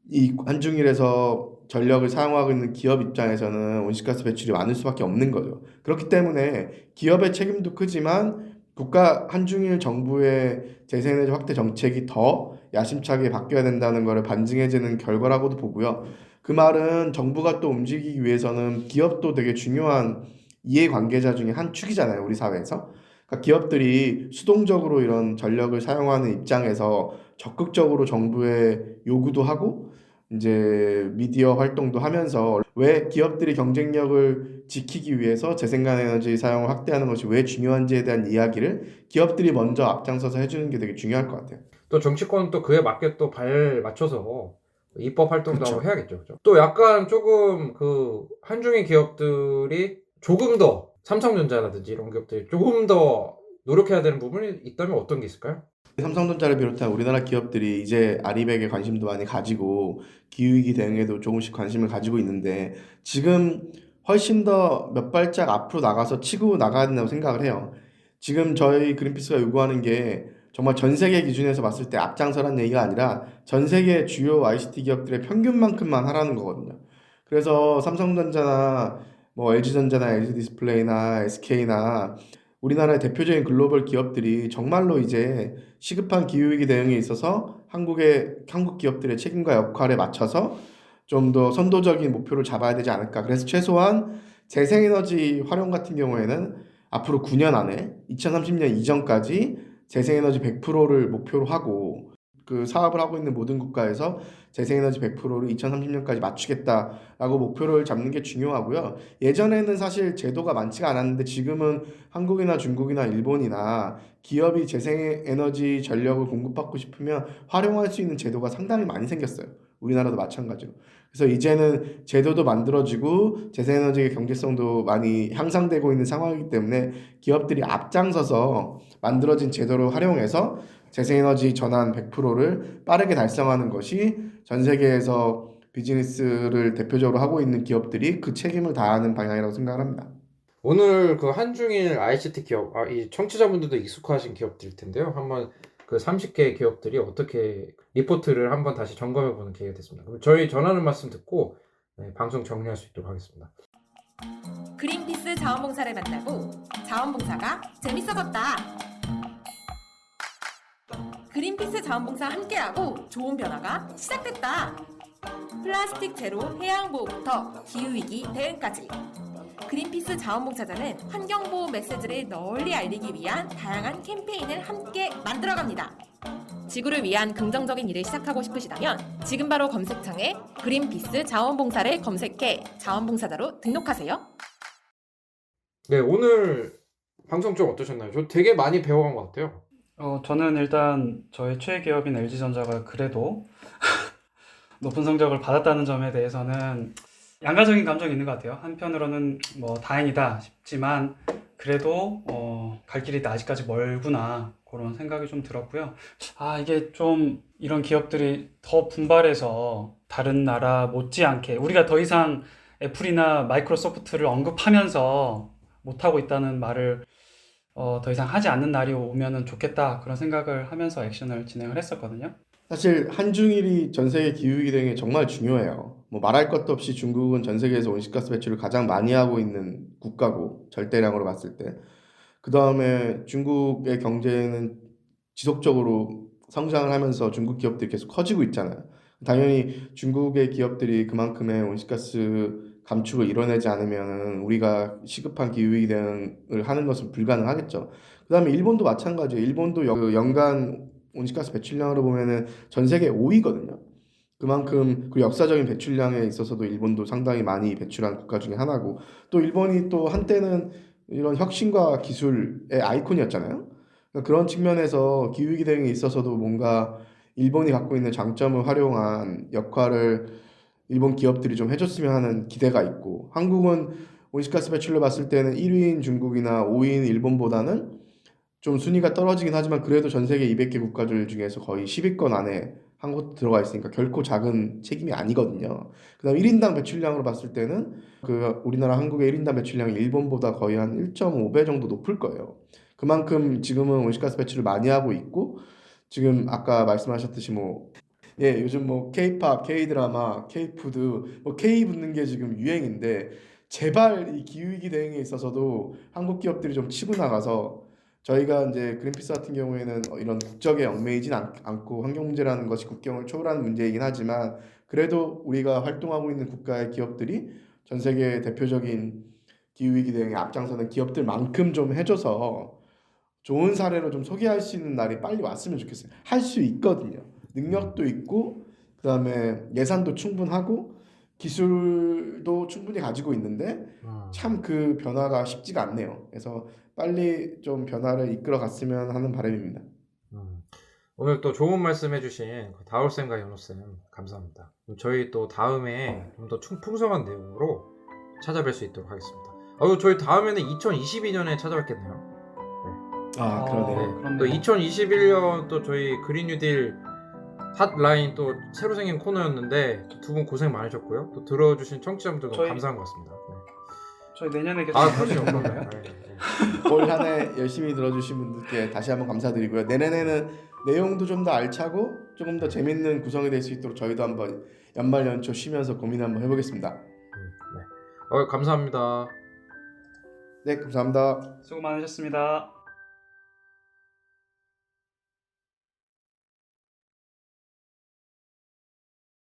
이 한중일에서 전력을 사용하고 있는 기업 입장에서는 온실가스 배출이 많을 수밖에 없는 거죠. 그렇기 때문에 기업의 책임도 크지만 국가 한중일 정부의 재생에너지 확대 정책이 더 야심차게 바뀌어야 된다는 것을 반증해주는 결과라고도 보고요. 그 말은 정부가 또 움직이기 위해서는 기업도 되게 중요한 이해관계자 중에 한 축이잖아요, 우리 사회에서. 그러니까 기업들이 수동적으로 이런 전력을 사용하는 입장에서 적극적으로 정부에 요구도 하고 이제 미디어 활동도 하면서 왜 기업들이 경쟁력을 지키기 위해서 재생가능 에너지 사용을 확대하는 것이 왜 중요한지에 대한 이야기를 기업들이 먼저 앞장서서 해주는 게 되게 중요할 것 같아요. 또 정치권은 또 그에 맞게 또 발 맞춰서 입법 활동도 그쵸. 한번 해야겠죠. 그죠? 또 약간 조금 그 한중일 기업들이 조금 더 삼성전자라든지 이런 기업들이 조금 더 노력해야 되는 부분이 있다면 어떤 게 있을까요? 삼성전자를 비롯한 우리나라 기업들이 이제 아리백에 관심도 많이 가지고 기후위기 대응에도 조금씩 관심을 가지고 있는데 지금 훨씬 더 몇 발짝 앞으로 나가서 치고 나가야 된다고 생각을 해요. 지금 저희 그린피스가 요구하는 게 정말 전 세계 기준에서 봤을 때 앞장서라는 얘기가 아니라 전 세계 주요 ICT 기업들의 평균만큼만 하라는 거거든요. 그래서 삼성전자나 뭐 LG전자나 LG디스플레이나 SK나 우리나라의 대표적인 글로벌 기업들이 정말로 이제 시급한 기후위기 대응에 있어서 한국 기업들의 책임과 역할에 맞춰서 좀 더 선도적인 목표를 잡아야 되지 않을까. 그래서 최소한 재생에너지 활용 같은 경우에는 앞으로 9년 안에 2030년 이전까지 재생에너지 100%를 목표로 하고 그 사업을 하고 있는 모든 국가에서 재생에너지 100%를 2030년까지 맞추겠다라고 목표를 잡는 게 중요하고요. 예전에는 사실 제도가 많지가 않았는데 지금은 한국이나 중국이나 일본이나 기업이 재생에너지 전력을 공급받고 싶으면 활용할 수 있는 제도가 상당히 많이 생겼어요. 우리나라도 마찬가지로. 그래서 이제는 제도도 만들어지고 재생에너지의 경제성도 많이 향상되고 있는 상황이기 때문에 기업들이 앞장서서 만들어진 제도를 활용해서 재생에너지 전환 100%를 빠르게 달성하는 것이 전 세계에서 비즈니스를 대표적으로 하고 있는 기업들이 그 책임을 다하는 방향이라고 생각을 합니다. 오늘 그 한중일 ICT 기업, 이 청취자분들도 익숙하신 기업들일 텐데요. 한번 그 30개 기업들이 어떻게 리포트를 한번 다시 점검해보는 계기가 됐습니다. 그럼 저희 전하는 말씀 듣고 방송 정리할 수 있도록 하겠습니다. 그린피스 자원봉사를 만나고 자원봉사가 재밌어졌다. 그린피스 자원봉사 함께하고 좋은 변화가 시작됐다. 플라스틱 제로 해양보호부터 기후위기 대응까지. 그린피스 자원봉사자는 환경보호 메시지를 널리 알리기 위한 다양한 캠페인을 함께 만들어갑니다. 지구를 위한 긍정적인 일을 시작하고 싶으시다면 지금 바로 검색창에 그린피스 자원봉사를 검색해 자원봉사자로 등록하세요. 네, 오늘 방송 좀 어떠셨나요? 저 되게 많이 배워간 것 같아요. 저는 일단 저의 최애 기업인 LG전자가 그래도 높은 성적을 받았다는 점에 대해서는 양가적인 감정이 있는 것 같아요. 한편으로는 뭐 다행이다 싶지만 그래도 갈 길이 아직까지 멀구나 그런 생각이 좀 들었고요. 이게 좀 이런 기업들이 더 분발해서 다른 나라 못지않게 우리가 더 이상 애플이나 마이크로소프트를 언급하면서 못하고 있다는 말을 더 이상 하지 않는 날이 오면은 좋겠다 그런 생각을 하면서 액션을 진행을 했었거든요. 사실 한중일이 전 세계 기후위기 대응에 정말 중요해요. 뭐 말할 것도 없이 중국은 전 세계에서 온실가스 배출을 가장 많이 하고 있는 국가고 절대량으로 봤을 때 그 다음에 중국의 경제는 지속적으로 성장을 하면서 중국 기업들이 계속 커지고 있잖아요. 당연히 중국의 기업들이 그만큼의 온실가스 감축을 이뤄내지 않으면 우리가 시급한 기후위기 대응을 하는 것은 불가능하겠죠. 그 다음에 일본도 마찬가지예요. 일본도 연간 온실가스 배출량으로 보면은 전 세계 5위거든요. 그만큼 그 역사적인 배출량에 있어서도 일본도 상당히 많이 배출한 국가 중에 하나고 또 일본이 또 한때는 이런 혁신과 기술의 아이콘이었잖아요. 그러니까 그런 측면에서 기후위기 대응에 있어서도 뭔가 일본이 갖고 있는 장점을 활용한 역할을 일본 기업들이 좀 해줬으면 하는 기대가 있고 한국은 온실가스 배출로 봤을 때는 1위인 중국이나 5위인 일본보다는 좀 순위가 떨어지긴 하지만 그래도 전 세계 200개 국가들 중에서 거의 10위권 안에 한국도 들어가 있으니까 결코 작은 책임이 아니거든요. 그다음 1인당 배출량으로 봤을 때는 그 우리나라 한국의 1인당 배출량이 일본보다 거의 한 1.5배 정도 높을 거예요. 그만큼 지금은 온실가스 배출을 많이 하고 있고 지금 아까 말씀하셨듯이 요즘 K-팝, K-드라마, K-푸드, K 붙는 게 지금 유행인데 제발 이 기후위기 대응에 있어서도 한국 기업들이 좀 치고 나가서 저희가 이제 그린피스 같은 경우에는 이런 국적에 얽매이진 않고 환경 문제라는 것이 국경을 초월하는 문제이긴 하지만 그래도 우리가 활동하고 있는 국가의 기업들이 전 세계 대표적인 기후위기 대응에 앞장서는 기업들만큼 좀 해줘서 좋은 사례로 좀 소개할 수 있는 날이 빨리 왔으면 좋겠어요. 할 수 있거든요. 능력도 있고 그다음에 예산도 충분하고 기술도 충분히 가지고 있는데 참 그 변화가 쉽지가 않네요. 그래서 빨리 좀 변화를 이끌어 갔으면 하는 바람입니다. 오늘 또 좋은 말씀 해주신 다울쌤과 연호쌤 감사합니다. 그럼 저희 또 다음에 좀 더 풍성한 내용으로 찾아뵐 수 있도록 하겠습니다. 저희 다음에는 2022년에 찾아뵙겠네요. 그러네요. 그렇네요. 또 2021년 또 저희 그린 뉴딜 핫라인 또 새로 생긴 코너였는데 두 분 고생 많으셨고요. 또 들어주신 청취자분들도 저희- 감사한 것 같습니다. 네. 저희 내년에 계속 그렇죠. 건가요? 올 한 해 열심히 들어주신 분들께 다시 한번 감사드리고요. 내년에는 내용도 좀 더 알차고 조금 더 재밌는 구성이 될 수 있도록 저희도 한번 연말 연초 쉬면서 고민 한번 해보겠습니다. 네. 감사합니다. 네, 감사합니다. 수고 많으셨습니다.